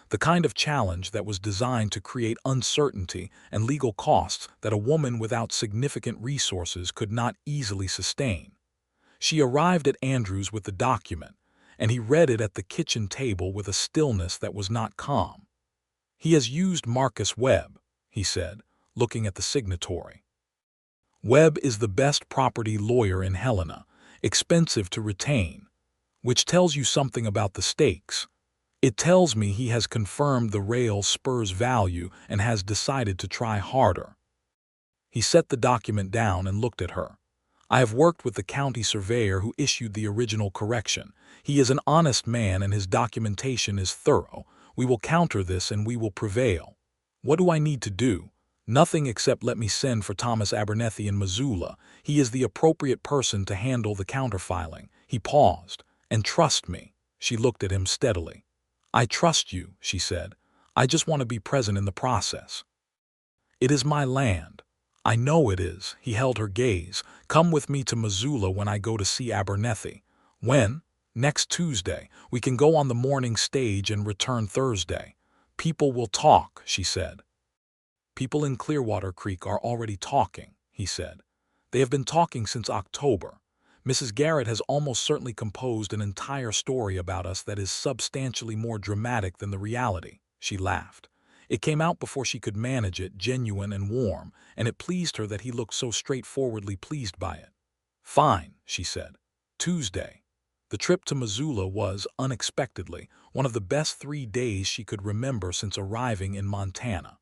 the kind of challenge that was designed to create uncertainty and legal costs that a woman without significant resources could not easily sustain. She arrived at Andrew's with the document, and he read it at the kitchen table with a stillness that was not calm. "He has used Marcus Webb," he said, looking at the signatory. "Webb is the best property lawyer in Helena, expensive to retain, which tells you something about the stakes. It tells me he has confirmed the rail spur's value and has decided to try harder." He set the document down and looked at her. "I have worked with the county surveyor who issued the original correction. He is an honest man and his documentation is thorough. We will counter this and we will prevail. What do I need to do? Nothing except let me send for Thomas Abernethy in Missoula. He is the appropriate person to handle the counterfiling." He paused. "And trust me." She looked at him steadily. "I trust you," she said. "I just want to be present in the process. It is my land." "I know it is." He held her gaze. "Come with me to Missoula when I go to see Abernethy." "When?" "Next Tuesday. We can go on the morning stage and return Thursday." "People will talk," she said. "People in Clearwater Creek are already talking," he said. "They have been talking since October. Mrs. Garrett has almost certainly composed an entire story about us that is substantially more dramatic than the reality." She laughed. It came out before she could manage it, genuine and warm, and it pleased her that he looked so straightforwardly pleased by it. "Fine," she said. "Tuesday." The trip to Missoula was, unexpectedly, one of the best 3 days she could remember since arriving in Montana.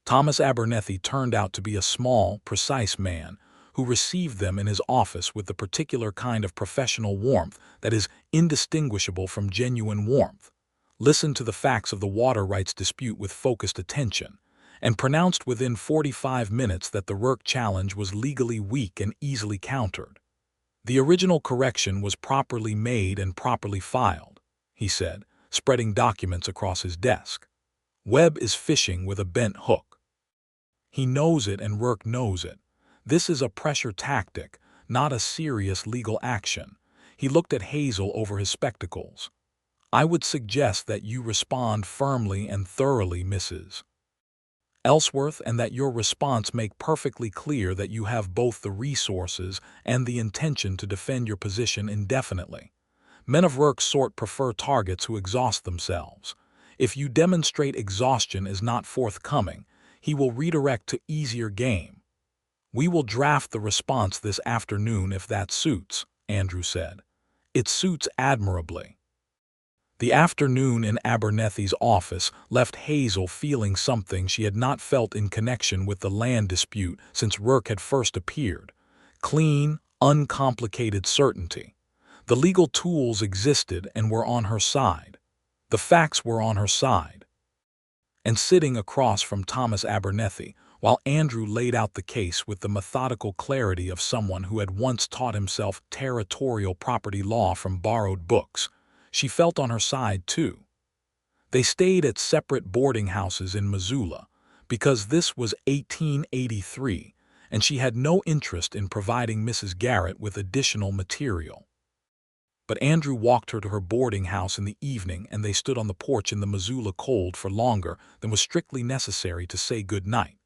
Thomas Abernethy turned out to be a small, precise man who received them in his office with the particular kind of professional warmth that is indistinguishable from genuine warmth, listened to the facts of the water rights dispute with focused attention, and pronounced within 45 minutes that the Rourke challenge was legally weak and easily countered. "The original correction was properly made and properly filed," he said, spreading documents across his desk. "Webb is fishing with a bent hook. He knows it and Rourke knows it. This is a pressure tactic, not a serious legal action." He looked at Hazel over his spectacles. "I would suggest that you respond firmly and thoroughly, Mrs. Ellsworth, and that your response make perfectly clear that you have both the resources and the intention to defend your position indefinitely. Men of Rourke's sort prefer targets who exhaust themselves. If you demonstrate exhaustion is not forthcoming, he will redirect to easier game." "We will draft the response this afternoon if that suits," Andrew said. "It suits admirably." The afternoon in Abernethy's office left Hazel feeling something she had not felt in connection with the land dispute since Rourke had first appeared: clean, uncomplicated certainty. The legal tools existed and were on her side. The facts were on her side. And sitting across from Thomas Abernethy, while Andrew laid out the case with the methodical clarity of someone who had once taught himself territorial property law from borrowed books, she felt on her side too. They stayed at separate boarding houses in Missoula, because this was 1883, and she had no interest in providing Mrs. Garrett with additional material. But Andrew walked her to her boarding house in the evening, and they stood on the porch in the Missoula cold for longer than was strictly necessary to say good night.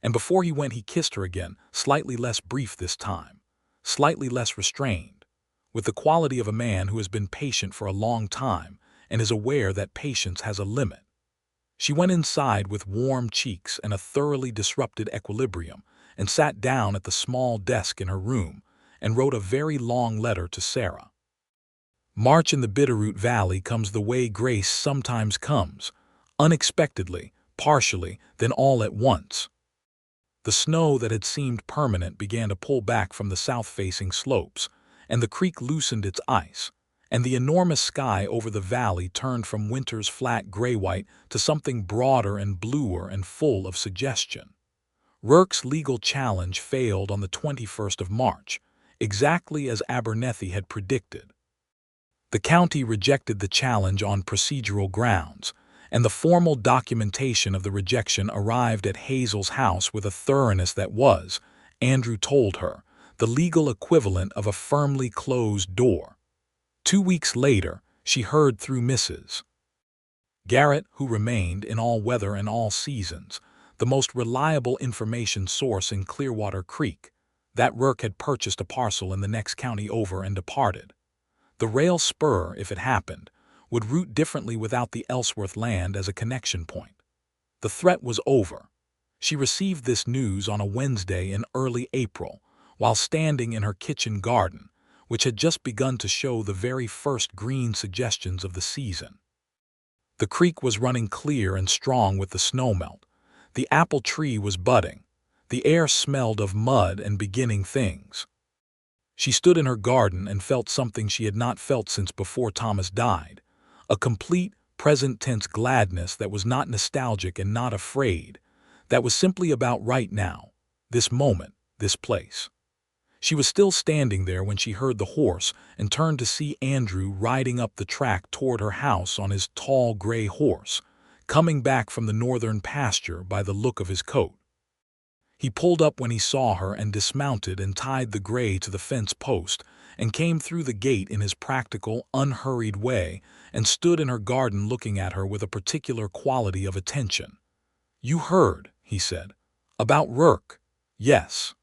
And before he went he kissed her again, slightly less brief this time, slightly less restrained, with the quality of a man who has been patient for a long time and is aware that patience has a limit. She went inside with warm cheeks and a thoroughly disrupted equilibrium, and sat down at the small desk in her room and wrote a very long letter to Sarah. March in the Bitterroot Valley comes the way grace sometimes comes, unexpectedly, partially, then all at once. The snow that had seemed permanent began to pull back from the south-facing slopes, and the creek loosened its ice, and the enormous sky over the valley turned from winter's flat gray-white to something broader and bluer and full of suggestion. Rourke's legal challenge failed on the 21st of March, exactly as Abernethy had predicted. The county rejected the challenge on procedural grounds, and the formal documentation of the rejection arrived at Hazel's house with a thoroughness that was, Andrew told her, the legal equivalent of a firmly closed door. 2 weeks later, she heard through Mrs. Garrett, who remained, in all weather and all seasons, the most reliable information source in Clearwater Creek, that Rourke had purchased a parcel in the next county over and departed. The rail spur, if it happened, would route differently without the Ellsworth land as a connection point. The threat was over. She received this news on a Wednesday in early April, while standing in her kitchen garden, which had just begun to show the very first green suggestions of the season. The creek was running clear and strong with the snowmelt. The apple tree was budding. The air smelled of mud and beginning things. She stood in her garden and felt something she had not felt since before Thomas died, a complete, present-tense gladness that was not nostalgic and not afraid, that was simply about right now, this moment, this place. She was still standing there when she heard the horse and turned to see Andrew riding up the track toward her house on his tall gray horse, coming back from the northern pasture by the look of his coat. He pulled up when he saw her and dismounted and tied the gray to the fence post and came through the gate in his practical, unhurried way and stood in her garden looking at her with a particular quality of attention. "You heard," he said, "about Rourke?" "Yes."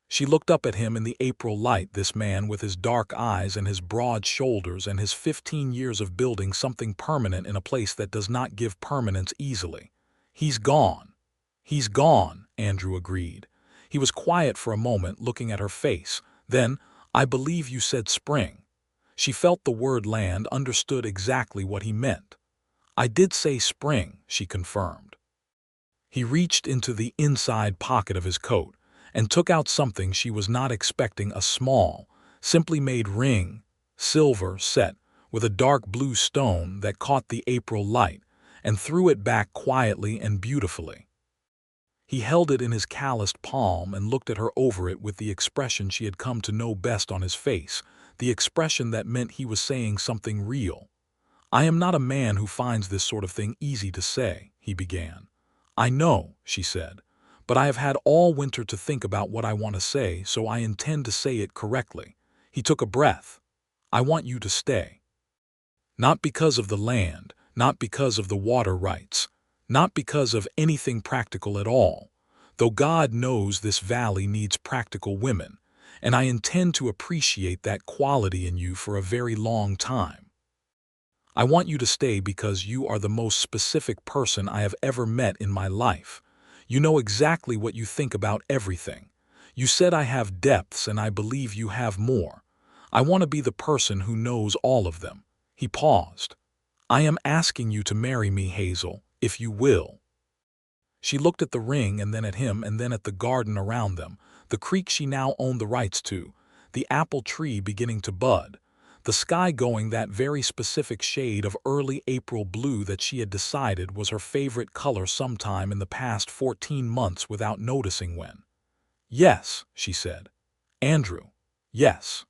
She looked up at him in the April light, this man with his dark eyes and his broad shoulders and his 15 years of building something permanent in a place that does not give permanence easily. "He's gone." "He's gone," Andrew agreed. He was quiet for a moment, looking at her face. Then, "I believe you said spring." She felt the word land, understood exactly what he meant. "I did say spring," she confirmed. He reached into the inside pocket of his coat and took out something she was not expecting, a small, simply made ring, silver, set with a dark blue stone that caught the April light, and threw it back quietly and beautifully. He held it in his calloused palm and looked at her over it with the expression she had come to know best on his face, the expression that meant he was saying something real. "I am not a man who finds this sort of thing easy to say," he began. "I know," she said, "but I have had all winter to think about what I want to say, so I intend to say it correctly." He took a breath. "I want you to stay. Not because of the land, not because of the water rights, not because of anything practical at all, though God knows this valley needs practical women, and I intend to appreciate that quality in you for a very long time. I want you to stay because you are the most specific person I have ever met in my life. You know exactly what you think about everything. You said I have depths, and I believe you have more. I want to be the person who knows all of them." He paused. "I am asking you to marry me, Hazel, if you will." She looked at the ring and then at him and then at the garden around them, the creek she now owned the rights to, the apple tree beginning to bud, the sky going that very specific shade of early April blue that she had decided was her favorite color sometime in the past 14 months without noticing when. "Yes," she said. "Andrew, yes."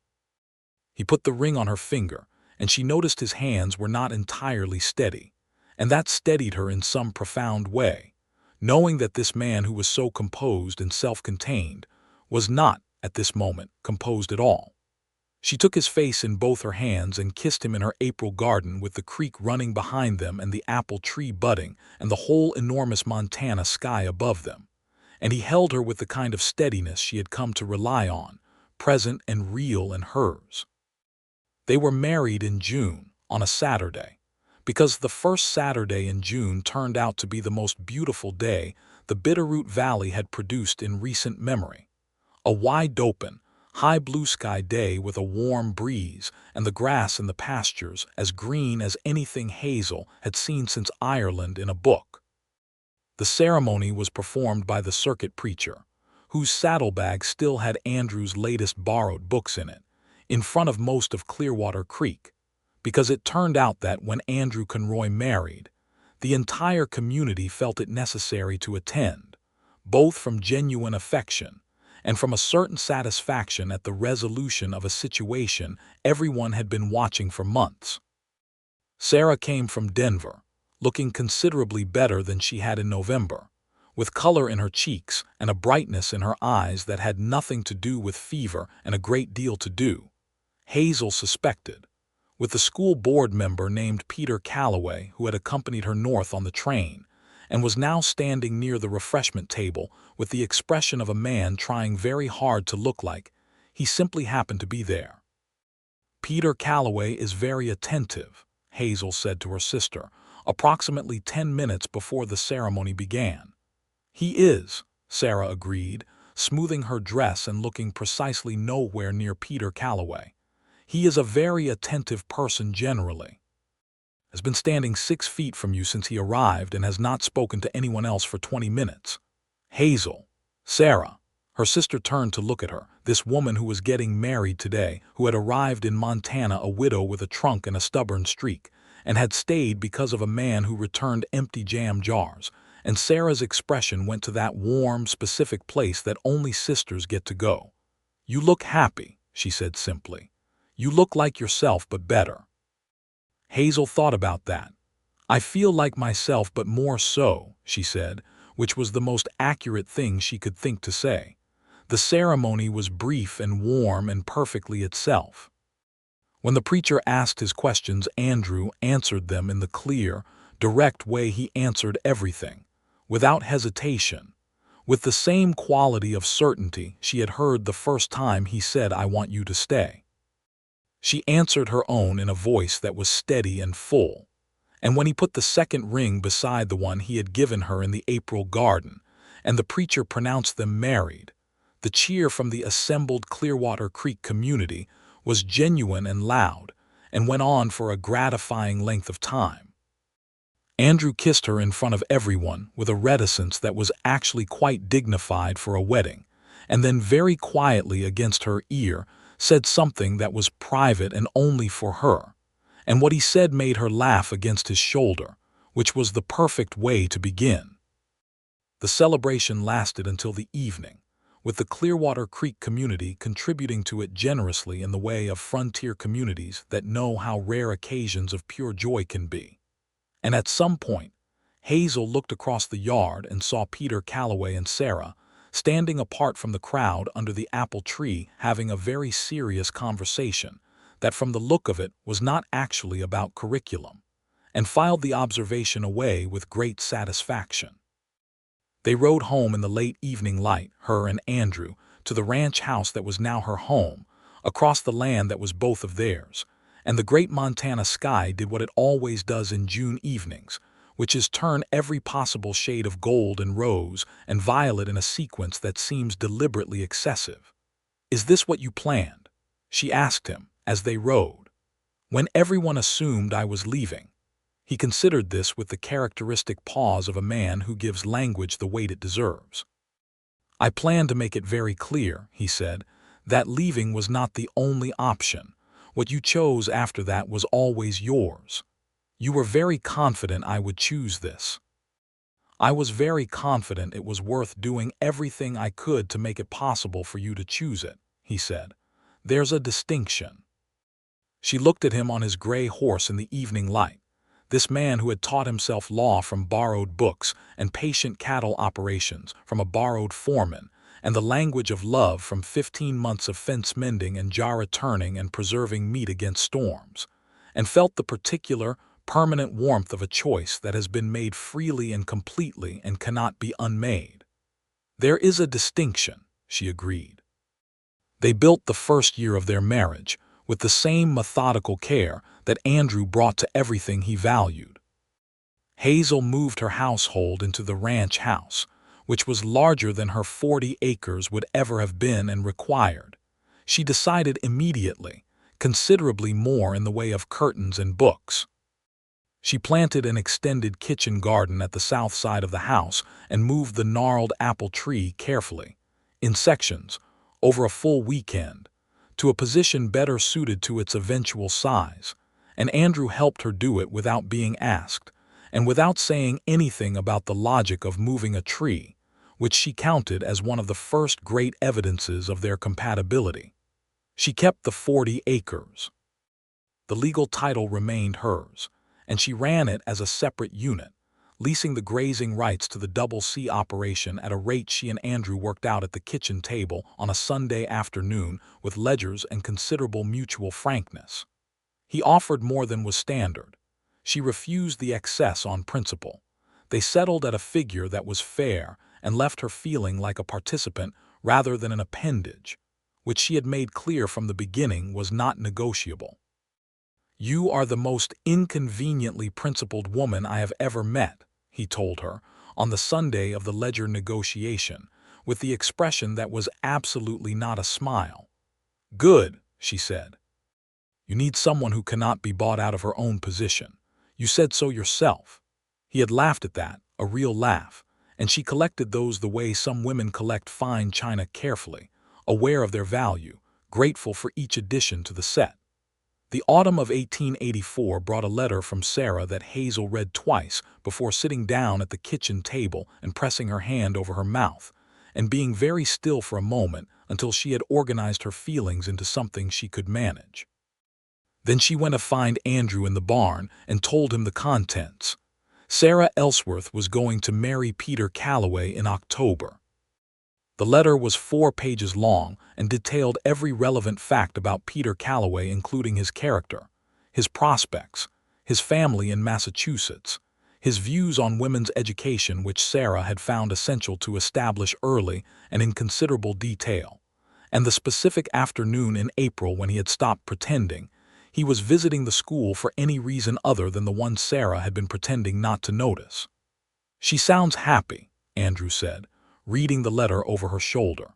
He put the ring on her finger, and she noticed his hands were not entirely steady, and that steadied her in some profound way, knowing that this man who was so composed and self-contained was not, at this moment, composed at all. She took his face in both her hands and kissed him in her April garden with the creek running behind them and the apple tree budding and the whole enormous Montana sky above them. And he held her with the kind of steadiness she had come to rely on, present and real in hers. They were married in June, on a Saturday, because the first Saturday in June turned out to be the most beautiful day the Bitterroot Valley had produced in recent memory. A wide-open, high blue-sky day with a warm breeze and the grass in the pastures as green as anything Hazel had seen since Ireland in a book. The ceremony was performed by the circuit preacher, whose saddlebag still had Andrew's latest borrowed books in it, in front of most of Clearwater Creek, because it turned out that when Andrew Conroy married, the entire community felt it necessary to attend, both from genuine affection and from a certain satisfaction at the resolution of a situation everyone had been watching for months. Sarah came from Denver, looking considerably better than she had in November, with color in her cheeks and a brightness in her eyes that had nothing to do with fever and a great deal to do, Hazel suspected, with the school board member named Peter Calloway who had accompanied her north on the train and was now standing near the refreshment table with the expression of a man trying very hard to look like he simply happened to be there. "Peter Calloway is very attentive," Hazel said to her sister, approximately 10 minutes before the ceremony began. "He is," Sarah agreed, smoothing her dress and looking precisely nowhere near Peter Calloway. "He is a very attentive person generally. Has been standing 6 feet from you since he arrived and has not spoken to anyone else for 20 minutes. Hazel." Sarah. Her sister turned to look at her, this woman who was getting married today, who had arrived in Montana a widow with a trunk and a stubborn streak, and had stayed because of a man who returned empty jam jars, and Sarah's expression went to that warm, specific place that only sisters get to go. "You look happy," she said simply. "You look like yourself but better." Hazel thought about that. "I feel like myself but more so," she said, which was the most accurate thing she could think to say. The ceremony was brief and warm and perfectly itself. When the preacher asked his questions, Andrew answered them in the clear, direct way he answered everything, without hesitation, with the same quality of certainty she had heard the first time he said, "I want you to stay." She answered her own in a voice that was steady and full, and when he put the second ring beside the one he had given her in the April garden, and the preacher pronounced them married, the cheer from the assembled Clearwater Creek community was genuine and loud, and went on for a gratifying length of time. Andrew kissed her in front of everyone with a reticence that was actually quite dignified for a wedding, and then very quietly against her ear said something that was private and only for her, and what he said made her laugh against his shoulder, which was the perfect way to begin. The celebration lasted until the evening, with the Clearwater Creek community contributing to it generously in the way of frontier communities that know how rare occasions of pure joy can be. And at some point, Hazel looked across the yard and saw Peter Calloway and Sarah standing apart from the crowd under the apple tree having a very serious conversation that from the look of it was not actually about curriculum, and filed the observation away with great satisfaction. They rode home in the late evening light, her and Andrew, to the ranch house that was now her home, across the land that was both of theirs, and the great Montana sky did what it always does in June evenings, which is turn every possible shade of gold and rose and violet in a sequence that seems deliberately excessive. "Is this what you planned?" she asked him as they rode. When everyone assumed I was leaving, he considered this with the characteristic pause of a man who gives language the weight it deserves. "I planned to make it very clear," he said, "that leaving was not the only option. What you chose after that was always yours. You were very confident I would choose this. I was very confident it was worth doing everything I could to make it possible for you to choose it," he said. "There's a distinction." She looked at him on his gray horse in the evening light, this man who had taught himself law from borrowed books and patient cattle operations from a borrowed foreman, and the language of love from 15 months of fence mending and jarra turning and preserving meat against storms, and felt the particular, permanent warmth of a choice that has been made freely and completely and cannot be unmade. "There is a distinction," she agreed. They built the first year of their marriage with the same methodical care that Andrew brought to everything he valued. Hazel moved her household into the ranch house, which was larger than her 40 acres would ever have been and required, she decided immediately, considerably more in the way of curtains and books. She planted an extended kitchen garden at the south side of the house and moved the gnarled apple tree carefully, in sections, over a full weekend, to a position better suited to its eventual size, and Andrew helped her do it without being asked, and without saying anything about the logic of moving a tree, which she counted as one of the first great evidences of their compatibility. She kept the 40 acres. The legal title remained hers, and she ran it as a separate unit, leasing the grazing rights to the Double C operation at a rate she and Andrew worked out at the kitchen table on a Sunday afternoon with ledgers and considerable mutual frankness. He offered more than was standard. She refused the excess on principle. They settled at a figure that was fair and left her feeling like a participant rather than an appendage, which she had made clear from the beginning was not negotiable. "You are the most inconveniently principled woman I have ever met," he told her, on the Sunday of the ledger negotiation, with the expression that was absolutely not a smile. "Good," she said. "You need someone who cannot be bought out of her own position. You said so yourself." He had laughed at that, a real laugh, and she collected those the way some women collect fine china carefully, aware of their value, grateful for each addition to the set. The autumn of 1884 brought a letter from Sarah that Hazel read twice before sitting down at the kitchen table and pressing her hand over her mouth, and being very still for a moment until she had organized her feelings into something she could manage. Then she went to find Andrew in the barn and told him the contents. Sarah Ellsworth was going to marry Peter Calloway in October. The letter was 4 pages long and detailed every relevant fact about Peter Calloway, including his character, his prospects, his family in Massachusetts, his views on women's education, which Sarah had found essential to establish early and in considerable detail, and the specific afternoon in April when he had stopped pretending he was visiting the school for any reason other than the one Sarah had been pretending not to notice. "She sounds happy," Andrew said, reading the letter over her shoulder.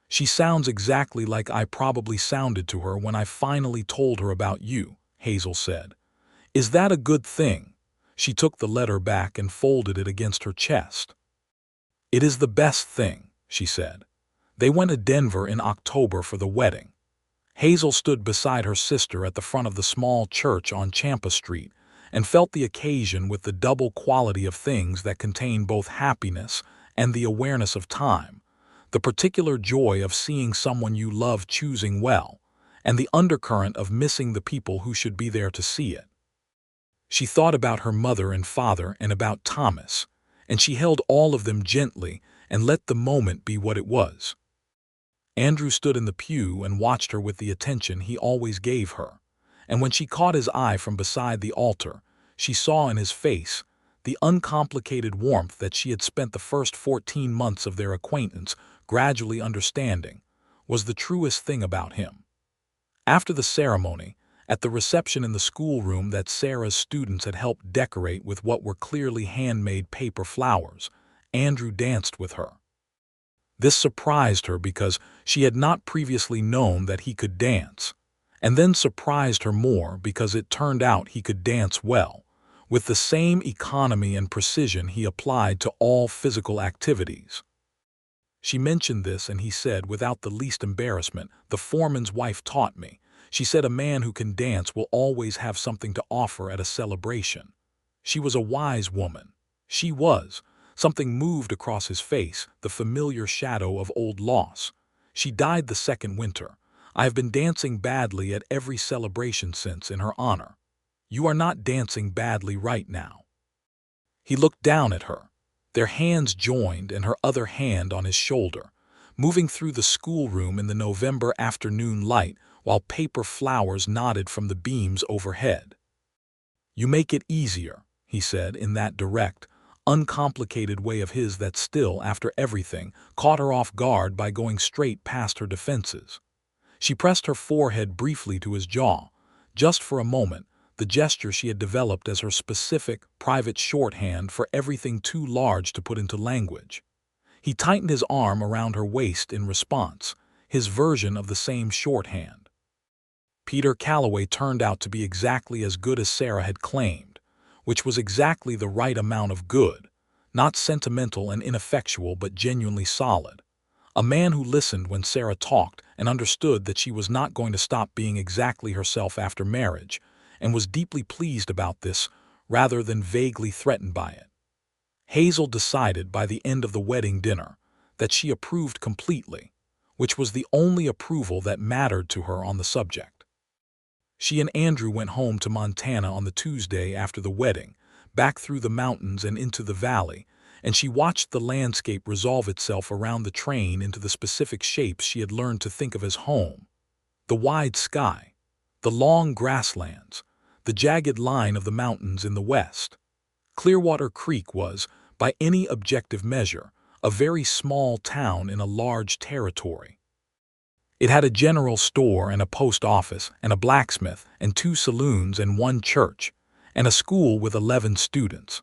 "She sounds exactly like I probably sounded to her when I finally told her about you," Hazel said. "Is that a good thing?" She took the letter back and folded it against her chest. "It is the best thing," she said. They went to Denver in October for the wedding. Hazel stood beside her sister at the front of the small church on Champa Street and felt the occasion with the double quality of things that contain both happiness and the awareness of time, the particular joy of seeing someone you love choosing well, and the undercurrent of missing the people who should be there to see it. She thought about her mother and father and about Thomas, and she held all of them gently and let the moment be what it was. Andrew stood in the pew and watched her with the attention he always gave her, and when she caught his eye from beside the altar, she saw in his face the uncomplicated warmth that she had spent the first 14 months of their acquaintance gradually understanding was the truest thing about him. After the ceremony, at the reception in the schoolroom that Sarah's students had helped decorate with what were clearly handmade paper flowers, Andrew danced with her. This surprised her because she had not previously known that he could dance, and then surprised her more because it turned out he could dance well, with the same economy and precision he applied to all physical activities. She mentioned this and he said without the least embarrassment, "The foreman's wife taught me. She said a man who can dance will always have something to offer at a celebration." She was a wise woman. She was. Something moved across his face, the familiar shadow of old loss. "She died the second winter. I have been dancing badly at every celebration since in her honor. You are not dancing badly right now." He looked down at her, their hands joined and her other hand on his shoulder, moving through the schoolroom in the November afternoon light while paper flowers nodded from the beams overhead. "You make it easier," he said in that direct, uncomplicated way of his that still, after everything, caught her off guard by going straight past her defenses. She pressed her forehead briefly to his jaw, just for a moment, the gesture she had developed as her specific, private shorthand for everything too large to put into language. He tightened his arm around her waist in response, his version of the same shorthand. Peter Calloway turned out to be exactly as good as Sarah had claimed, which was exactly the right amount of good, not sentimental and ineffectual but genuinely solid. a man who listened when Sarah talked and understood that she was not going to stop being exactly herself after marriage, and was deeply pleased about this rather than vaguely threatened by it. Hazel decided by the end of the wedding dinner that she approved completely, which was the only approval that mattered to her on the subject. She and Andrew went home to Montana on the Tuesday after the wedding, back through the mountains and into the valley, and she watched the landscape resolve itself around the train into the specific shapes she had learned to think of as home. The wide sky, the long grasslands, the jagged line of the mountains in the west. Clearwater Creek was, by any objective measure, a very small town in a large territory. It had a general store and a post office and a blacksmith and 2 saloons and 1 church, and a school with 11 students.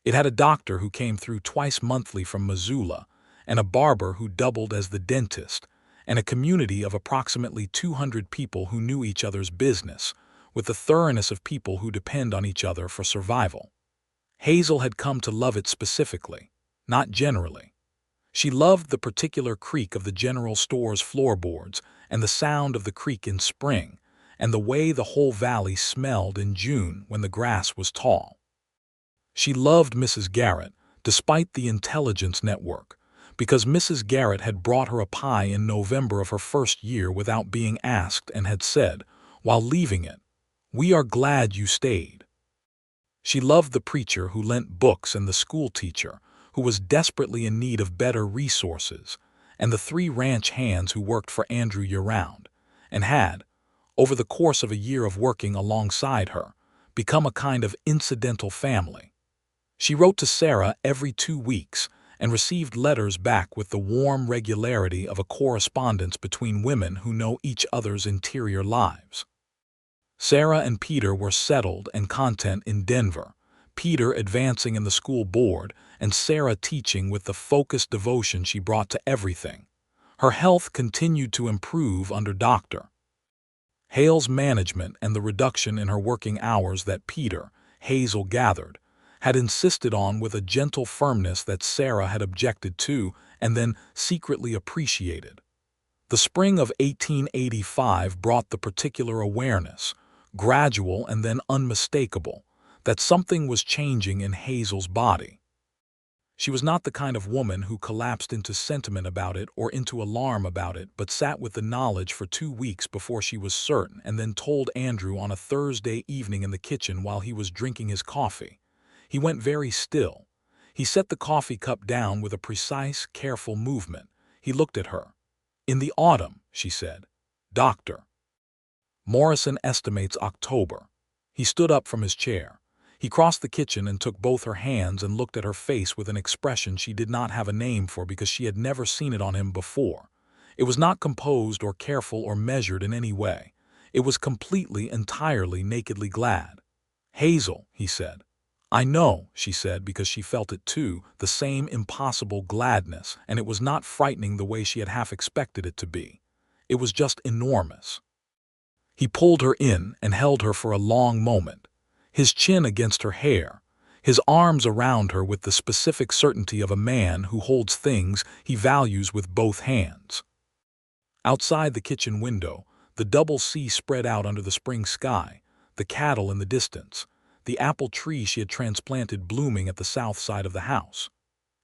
It had a doctor who came through twice monthly from Missoula, and a barber who doubled as the dentist, and a community of approximately 200 people who knew each other's business, with the thoroughness of people who depend on each other for survival. Hazel had come to love it specifically, not generally. She loved the particular creak of the general store's floorboards and the sound of the creek in spring, and the way the whole valley smelled in June when the grass was tall. She loved Mrs. Garrett, despite the intelligence network, because Mrs. Garrett had brought her a pie in November of her first year without being asked and had said, while leaving it, "We are glad you stayed." She loved the preacher who lent books and the school teacher, who was desperately in need of better resources, and the 3 ranch hands who worked for Andrew year-round, and had, over the course of a year of working alongside her, become a kind of incidental family. She wrote to Sarah every 2 weeks and received letters back with the warm regularity of a correspondence between women who know each other's interior lives. Sarah and Peter were settled and content in Denver, Peter advancing in the school board and Sarah teaching with the focused devotion she brought to everything. Her health continued to improve under Dr. Hale's management, and the reduction in her working hours that Peter, Hazel gathered, had insisted on with a gentle firmness that Sarah had objected to and then secretly appreciated. The spring of 1885 brought the particular awareness, gradual and then unmistakable, that something was changing in Hazel's body. She was not the kind of woman who collapsed into sentiment about it or into alarm about it, but sat with the knowledge for 2 weeks before she was certain, and then told Andrew on a Thursday evening in the kitchen while he was drinking his coffee. He went very still. He set the coffee cup down with a precise, careful movement. He looked at her. "In the autumn," she said. "Doctor Morrison estimates October." He stood up from his chair. He crossed the kitchen and took both her hands and looked at her face with an expression she did not have a name for because she had never seen it on him before. It was not composed or careful or measured in any way. It was completely, entirely, nakedly glad. "Hazel," he said. "I know," she said, because she felt it too, the same impossible gladness, and it was not frightening the way she had half expected it to be. It was just enormous. He pulled her in and held her for a long moment, his chin against her hair, his arms around her with the specific certainty of a man who holds things he values with both hands. Outside the kitchen window, the double sea spread out under the spring sky, the cattle in the distance, the apple tree she had transplanted blooming at the south side of the house.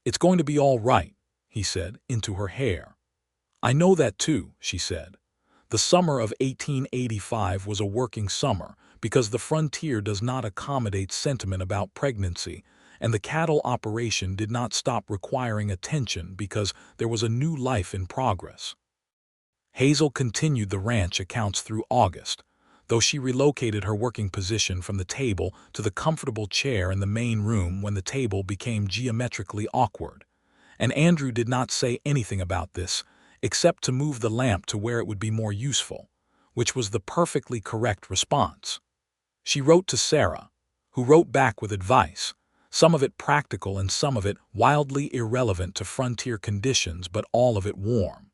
"It's going to be all right," he said, into her hair. "I know that too," she said. The summer of 1885 was a working summer because the frontier does not accommodate sentiment about pregnancy, and the cattle operation did not stop requiring attention because there was a new life in progress. Hazel continued the ranch accounts through August, though she relocated her working position from the table to the comfortable chair in the main room when the table became geometrically awkward. And Andrew did not say anything about this, except to move the lamp to where it would be more useful, which was the perfectly correct response. She wrote to Sarah, who wrote back with advice, some of it practical and some of it wildly irrelevant to frontier conditions, but all of it warm.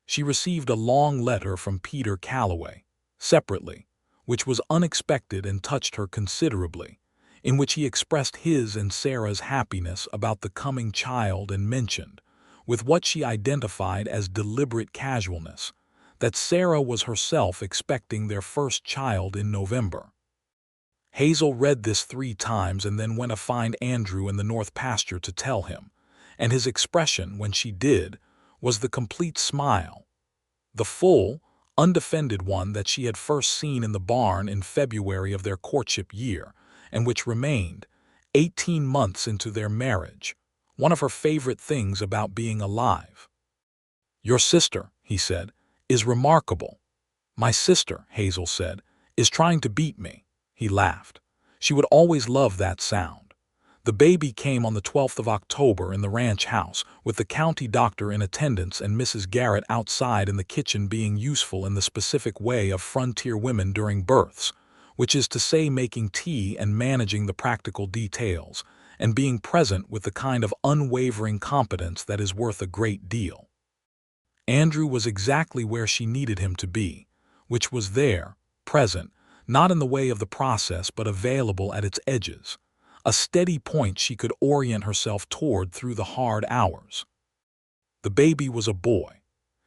She received a long letter from Peter Calloway, separately, which was unexpected and touched her considerably, in which he expressed his and Sarah's happiness about the coming child and mentioned, with what she identified as deliberate casualness, that Sarah was herself expecting their first child in November. Hazel read this 3 times and then went to find Andrew in the north pasture to tell him, and his expression when she did was the complete smile, the full, undefended one that she had first seen in the barn in February of their courtship year, and which remained, 18 months into their marriage, one of her favorite things about being alive. "Your sister," he said, "is remarkable." "My sister," Hazel said, "is trying to beat me." He laughed. She would always love that sound. The baby came on the 12th of October in the ranch house, with the county doctor in attendance and Mrs. Garrett outside in the kitchen being useful in the specific way of frontier women during births, which is to say making tea and managing the practical details, and being present with the kind of unwavering competence that is worth a great deal. Andrew was exactly where she needed him to be, which was there, present, not in the way of the process but available at its edges, a steady point she could orient herself toward through the hard hours. The baby was a boy.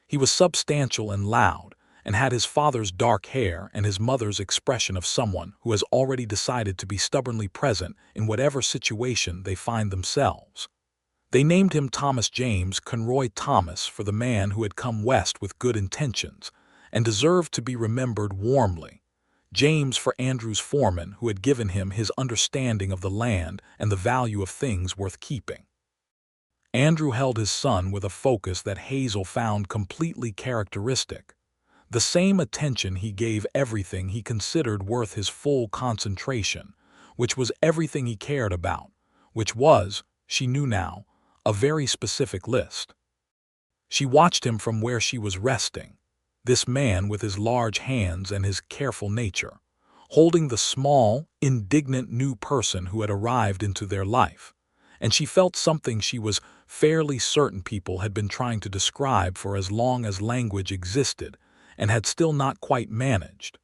He was substantial and loud, and had his father's dark hair and his mother's expression of someone who has already decided to be stubbornly present in whatever situation they find themselves. They named him Thomas James Conroy Thomas for the man who had come west with good intentions, and deserved to be remembered warmly. James for Andrew's foreman who had given him his understanding of the land and the value of things worth keeping. Andrew held his son with a focus that Hazel found completely characteristic. The same attention he gave everything he considered worth his full concentration, which was everything he cared about, which was, she knew now, a very specific list. She watched him from where she was resting, this man with his large hands and his careful nature, holding the small, indignant new person who had arrived into their life, and she felt something she was fairly certain people had been trying to describe for as long as language existed, and had still not quite managed.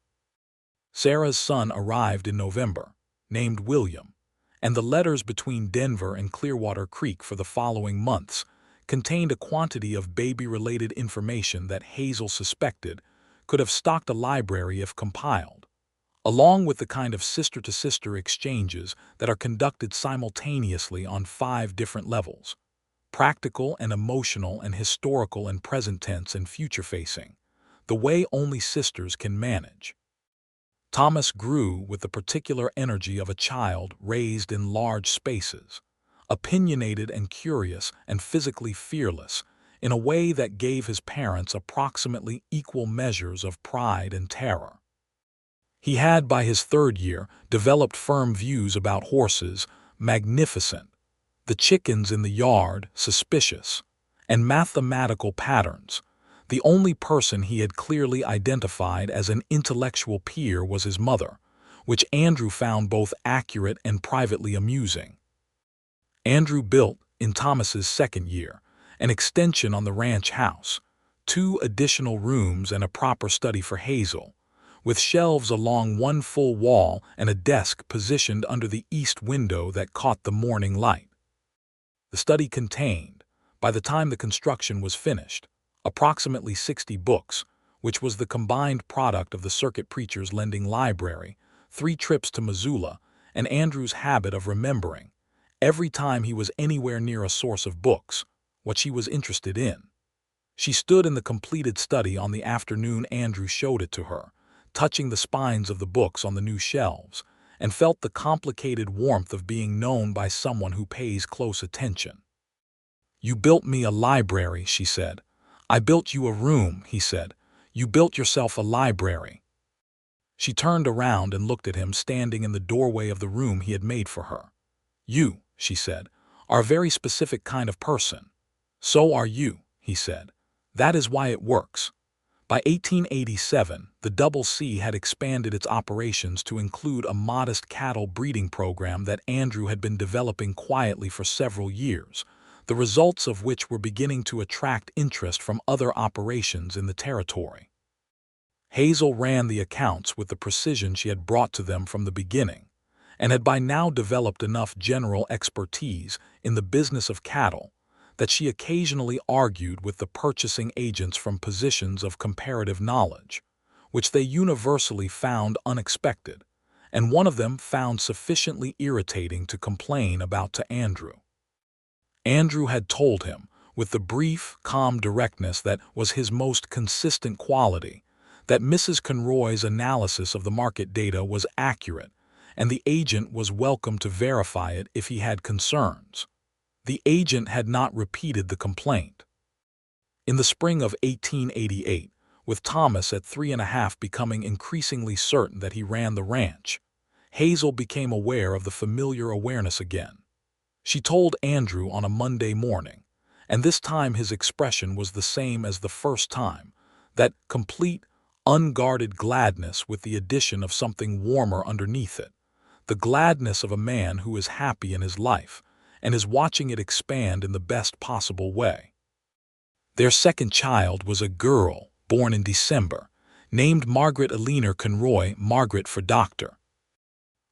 Sarah's son arrived in November, named William, and the letters between Denver and Clearwater Creek for the following months contained a quantity of baby-related information that Hazel suspected could have stocked a library if compiled, along with the kind of sister-to-sister exchanges that are conducted simultaneously on 5 different levels: practical and emotional and historical and present tense and future-facing, the way only sisters can manage. Thomas grew with the particular energy of a child raised in large spaces, opinionated and curious and physically fearless, in a way that gave his parents approximately equal measures of pride and terror. He had, by his 3rd year, developed firm views about horses, magnificent, the chickens in the yard, suspicious, and mathematical patterns. The only person he had clearly identified as an intellectual peer was his mother, which Andrew found both accurate and privately amusing. Andrew built, in Thomas's 2nd year, an extension on the ranch house, 2 additional rooms and a proper study for Hazel, with shelves along one full wall and a desk positioned under the east window that caught the morning light. The study contained, by the time the construction was finished, approximately 60 books, which was the combined product of the circuit preacher's lending library, 3 trips to Missoula, and Andrew's habit of remembering, every time he was anywhere near a source of books, what she was interested in. She stood in the completed study on the afternoon Andrew showed it to her, touching the spines of the books on the new shelves, and felt the complicated warmth of being known by someone who pays close attention. "You built me a library," she said. "I built you a room," he said. "You built yourself a library." She turned around and looked at him standing in the doorway of the room he had made for her. "You," she said, "are a very specific kind of person." "So are you," he said. "That is why it works." By 1887, the Double C had expanded its operations to include a modest cattle breeding program that Andrew had been developing quietly for several years, the results of which were beginning to attract interest from other operations in the territory. Hazel ran the accounts with the precision she had brought to them from the beginning, and had by now developed enough general expertise in the business of cattle that she occasionally argued with the purchasing agents from positions of comparative knowledge, which they universally found unexpected, and one of them found sufficiently irritating to complain about to Andrew. Andrew had told him, with the brief, calm directness that was his most consistent quality, that Mrs. Conroy's analysis of the market data was accurate, and the agent was welcome to verify it if he had concerns. The agent had not repeated the complaint. In the spring of 1888, with Thomas at 3.5 becoming increasingly certain that he ran the ranch, Hazel became aware of the familiar awareness again. She told Andrew on a Monday morning, and this time his expression was the same as the first time, that complete, unguarded gladness with the addition of something warmer underneath it, the gladness of a man who is happy in his life and is watching it expand in the best possible way. Their second child was a girl, born in December, named Margaret Eleanor Conroy, Margaret for doctor.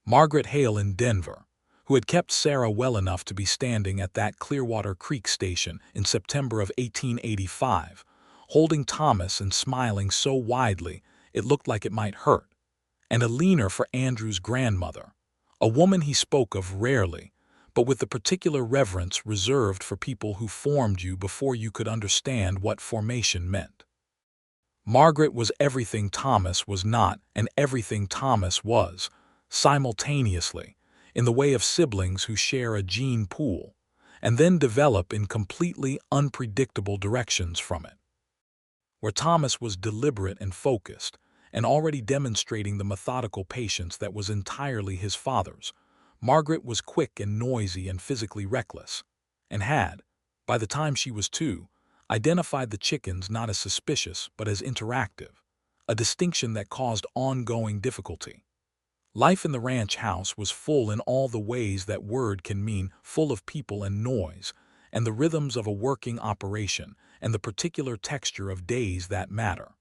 Margaret Hale in Denver, who had kept Sarah well enough to be standing at that Clearwater Creek station in September of 1885, holding Thomas and smiling so widely it looked like it might hurt, and Eleanor for Andrew's grandmother, a woman he spoke of rarely, but with the particular reverence reserved for people who formed you before you could understand what formation meant. Margaret was everything Thomas was not and everything Thomas was, simultaneously, in the way of siblings who share a gene pool, and then develop in completely unpredictable directions from it. Where Thomas was deliberate and focused, and already demonstrating the methodical patience that was entirely his father's, Margaret was quick and noisy and physically reckless, and had, by the time she was 2, identified the chickens not as suspicious but as interactive, a distinction that caused ongoing difficulty. Life in the ranch house was full in all the ways that word can mean, full of people and noise, and the rhythms of a working operation, and the particular texture of days that matter.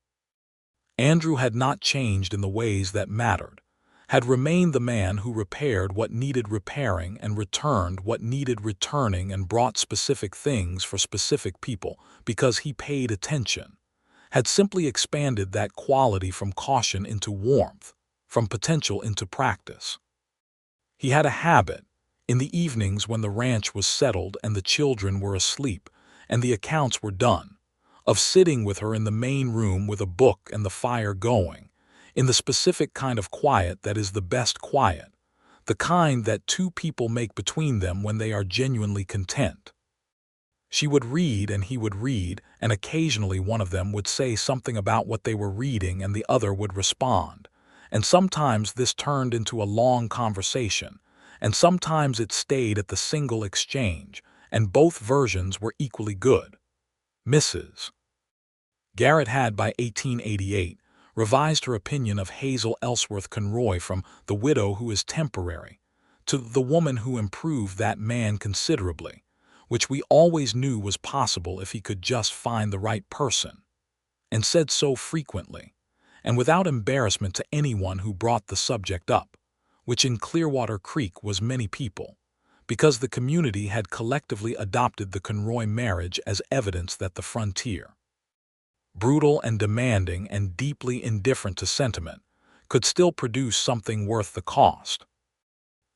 Andrew had not changed in the ways that mattered, had remained the man who repaired what needed repairing and returned what needed returning and brought specific things for specific people because he paid attention, had simply expanded that quality from caution into warmth, from potential into practice. He had a habit, in the evenings when the ranch was settled and the children were asleep and the accounts were done, of sitting with her in the main room with a book and the fire going, in the specific kind of quiet that is the best quiet, the kind that 2 people make between them when they are genuinely content. She would read and he would read, and occasionally one of them would say something about what they were reading and the other would respond, and sometimes this turned into a long conversation, and sometimes it stayed at the single exchange, and both versions were equally good. Mrs. Garrett had, by 1888, revised her opinion of Hazel Ellsworth Conroy from the widow who is temporary to the woman who improved that man considerably, which we always knew was possible if he could just find the right person, and said so frequently, and without embarrassment to anyone who brought the subject up, which in Clearwater Creek was many people, because the community had collectively adopted the Conroy marriage as evidence that the frontier, brutal and demanding and deeply indifferent to sentiment, could still produce something worth the cost.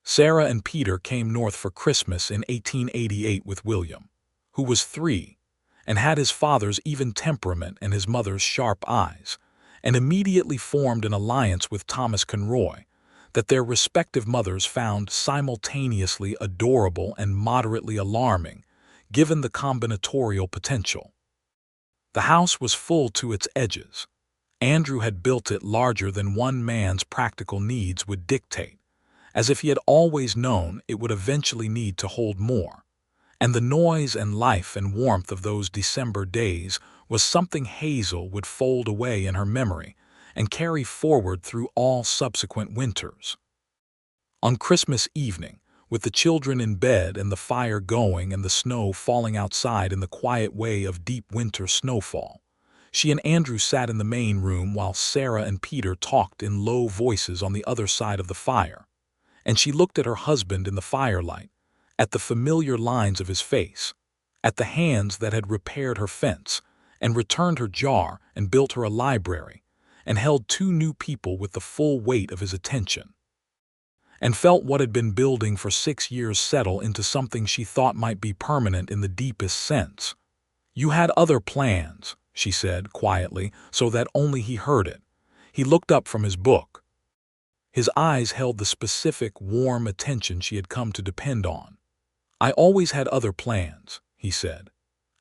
Sarah and Peter came north for Christmas in 1888 with William, who was 3, and had his father's even temperament and his mother's sharp eyes, and immediately formed an alliance with Thomas Conroy that their respective mothers found simultaneously adorable and moderately alarming, given the combinatorial potential. The house was full to its edges. Andrew had built it larger than one man's practical needs would dictate, as if he had always known it would eventually need to hold more, and the noise and life and warmth of those December days was something Hazel would fold away in her memory and carry forward through all subsequent winters. On Christmas evening, with the children in bed and the fire going and the snow falling outside in the quiet way of deep winter snowfall, she and Andrew sat in the main room while Sarah and Peter talked in low voices on the other side of the fire, and she looked at her husband in the firelight, at the familiar lines of his face, at the hands that had repaired her fence, and returned her jar and built her a library, and held 2 new people with the full weight of his attention, and felt what had been building for 6 years settle into something she thought might be permanent in the deepest sense. "You had other plans," she said quietly, so that only he heard it. He looked up from his book. His eyes held the specific, warm attention she had come to depend on. "I always had other plans," he said.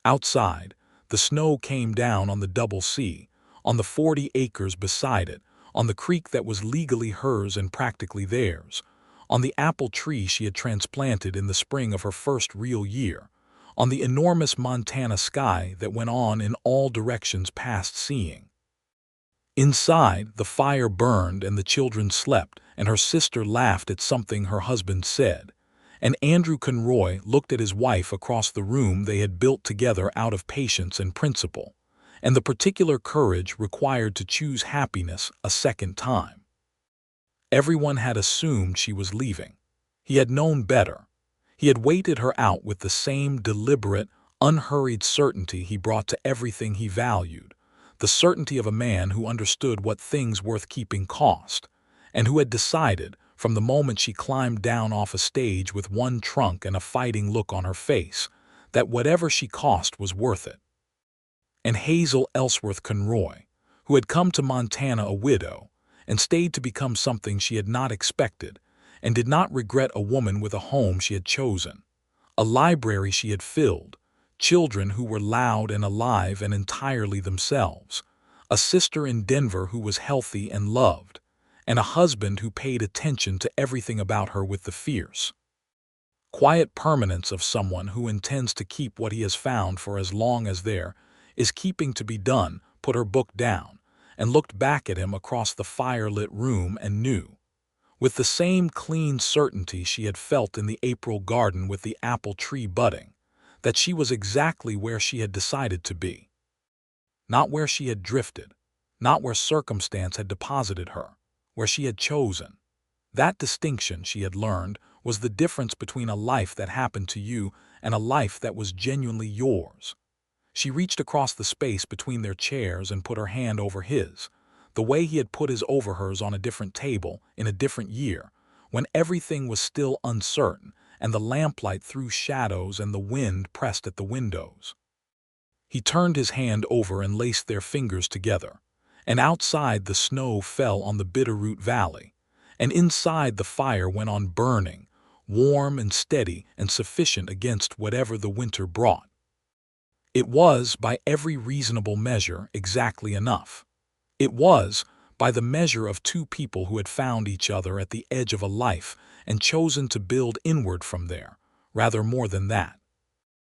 Outside, the snow came down on the double C, on the 40 acres beside it, on the creek that was legally hers and practically theirs, on the apple tree she had transplanted in the spring of her first real year, on the enormous Montana sky that went on in all directions past seeing. Inside, the fire burned and the children slept, and her sister laughed at something her husband said, and Andrew Conroy looked at his wife across the room they had built together out of patience and principle, and the particular courage required to choose happiness a second time. Everyone had assumed she was leaving. He had known better. He had waited her out with the same deliberate, unhurried certainty he brought to everything he valued, the certainty of a man who understood what things worth keeping cost, and who had decided, from the moment she climbed down off a stage with one trunk and a fighting look on her face, that whatever she cost was worth it. And Hazel Ellsworth Conroy, who had come to Montana a widow, and stayed to become something she had not expected, and did not regret, a woman with a home she had chosen, a library she had filled, children who were loud and alive and entirely themselves, a sister in Denver who was healthy and loved, and a husband who paid attention to everything about her with the fierce, quiet permanence of someone who intends to keep what he has found for as long as there is keeping to be done, put her book down, and looked back at him across the fire-lit room and knew, with the same clean certainty she had felt in the April garden with the apple tree budding, that she was exactly where she had decided to be. Not where she had drifted, not where circumstance had deposited her, where she had chosen. That distinction, she had learned, was the difference between a life that happened to you and a life that was genuinely yours. She reached across the space between their chairs and put her hand over his, the way he had put his over hers on a different table in a different year, when everything was still uncertain and the lamplight threw shadows and the wind pressed at the windows. He turned his hand over and laced their fingers together, and outside the snow fell on the Bitterroot Valley, and inside the fire went on burning, warm and steady and sufficient against whatever the winter brought. It was, by every reasonable measure, exactly enough. It was, by the measure of 2 people who had found each other at the edge of a life and chosen to build inward from there, rather more than that.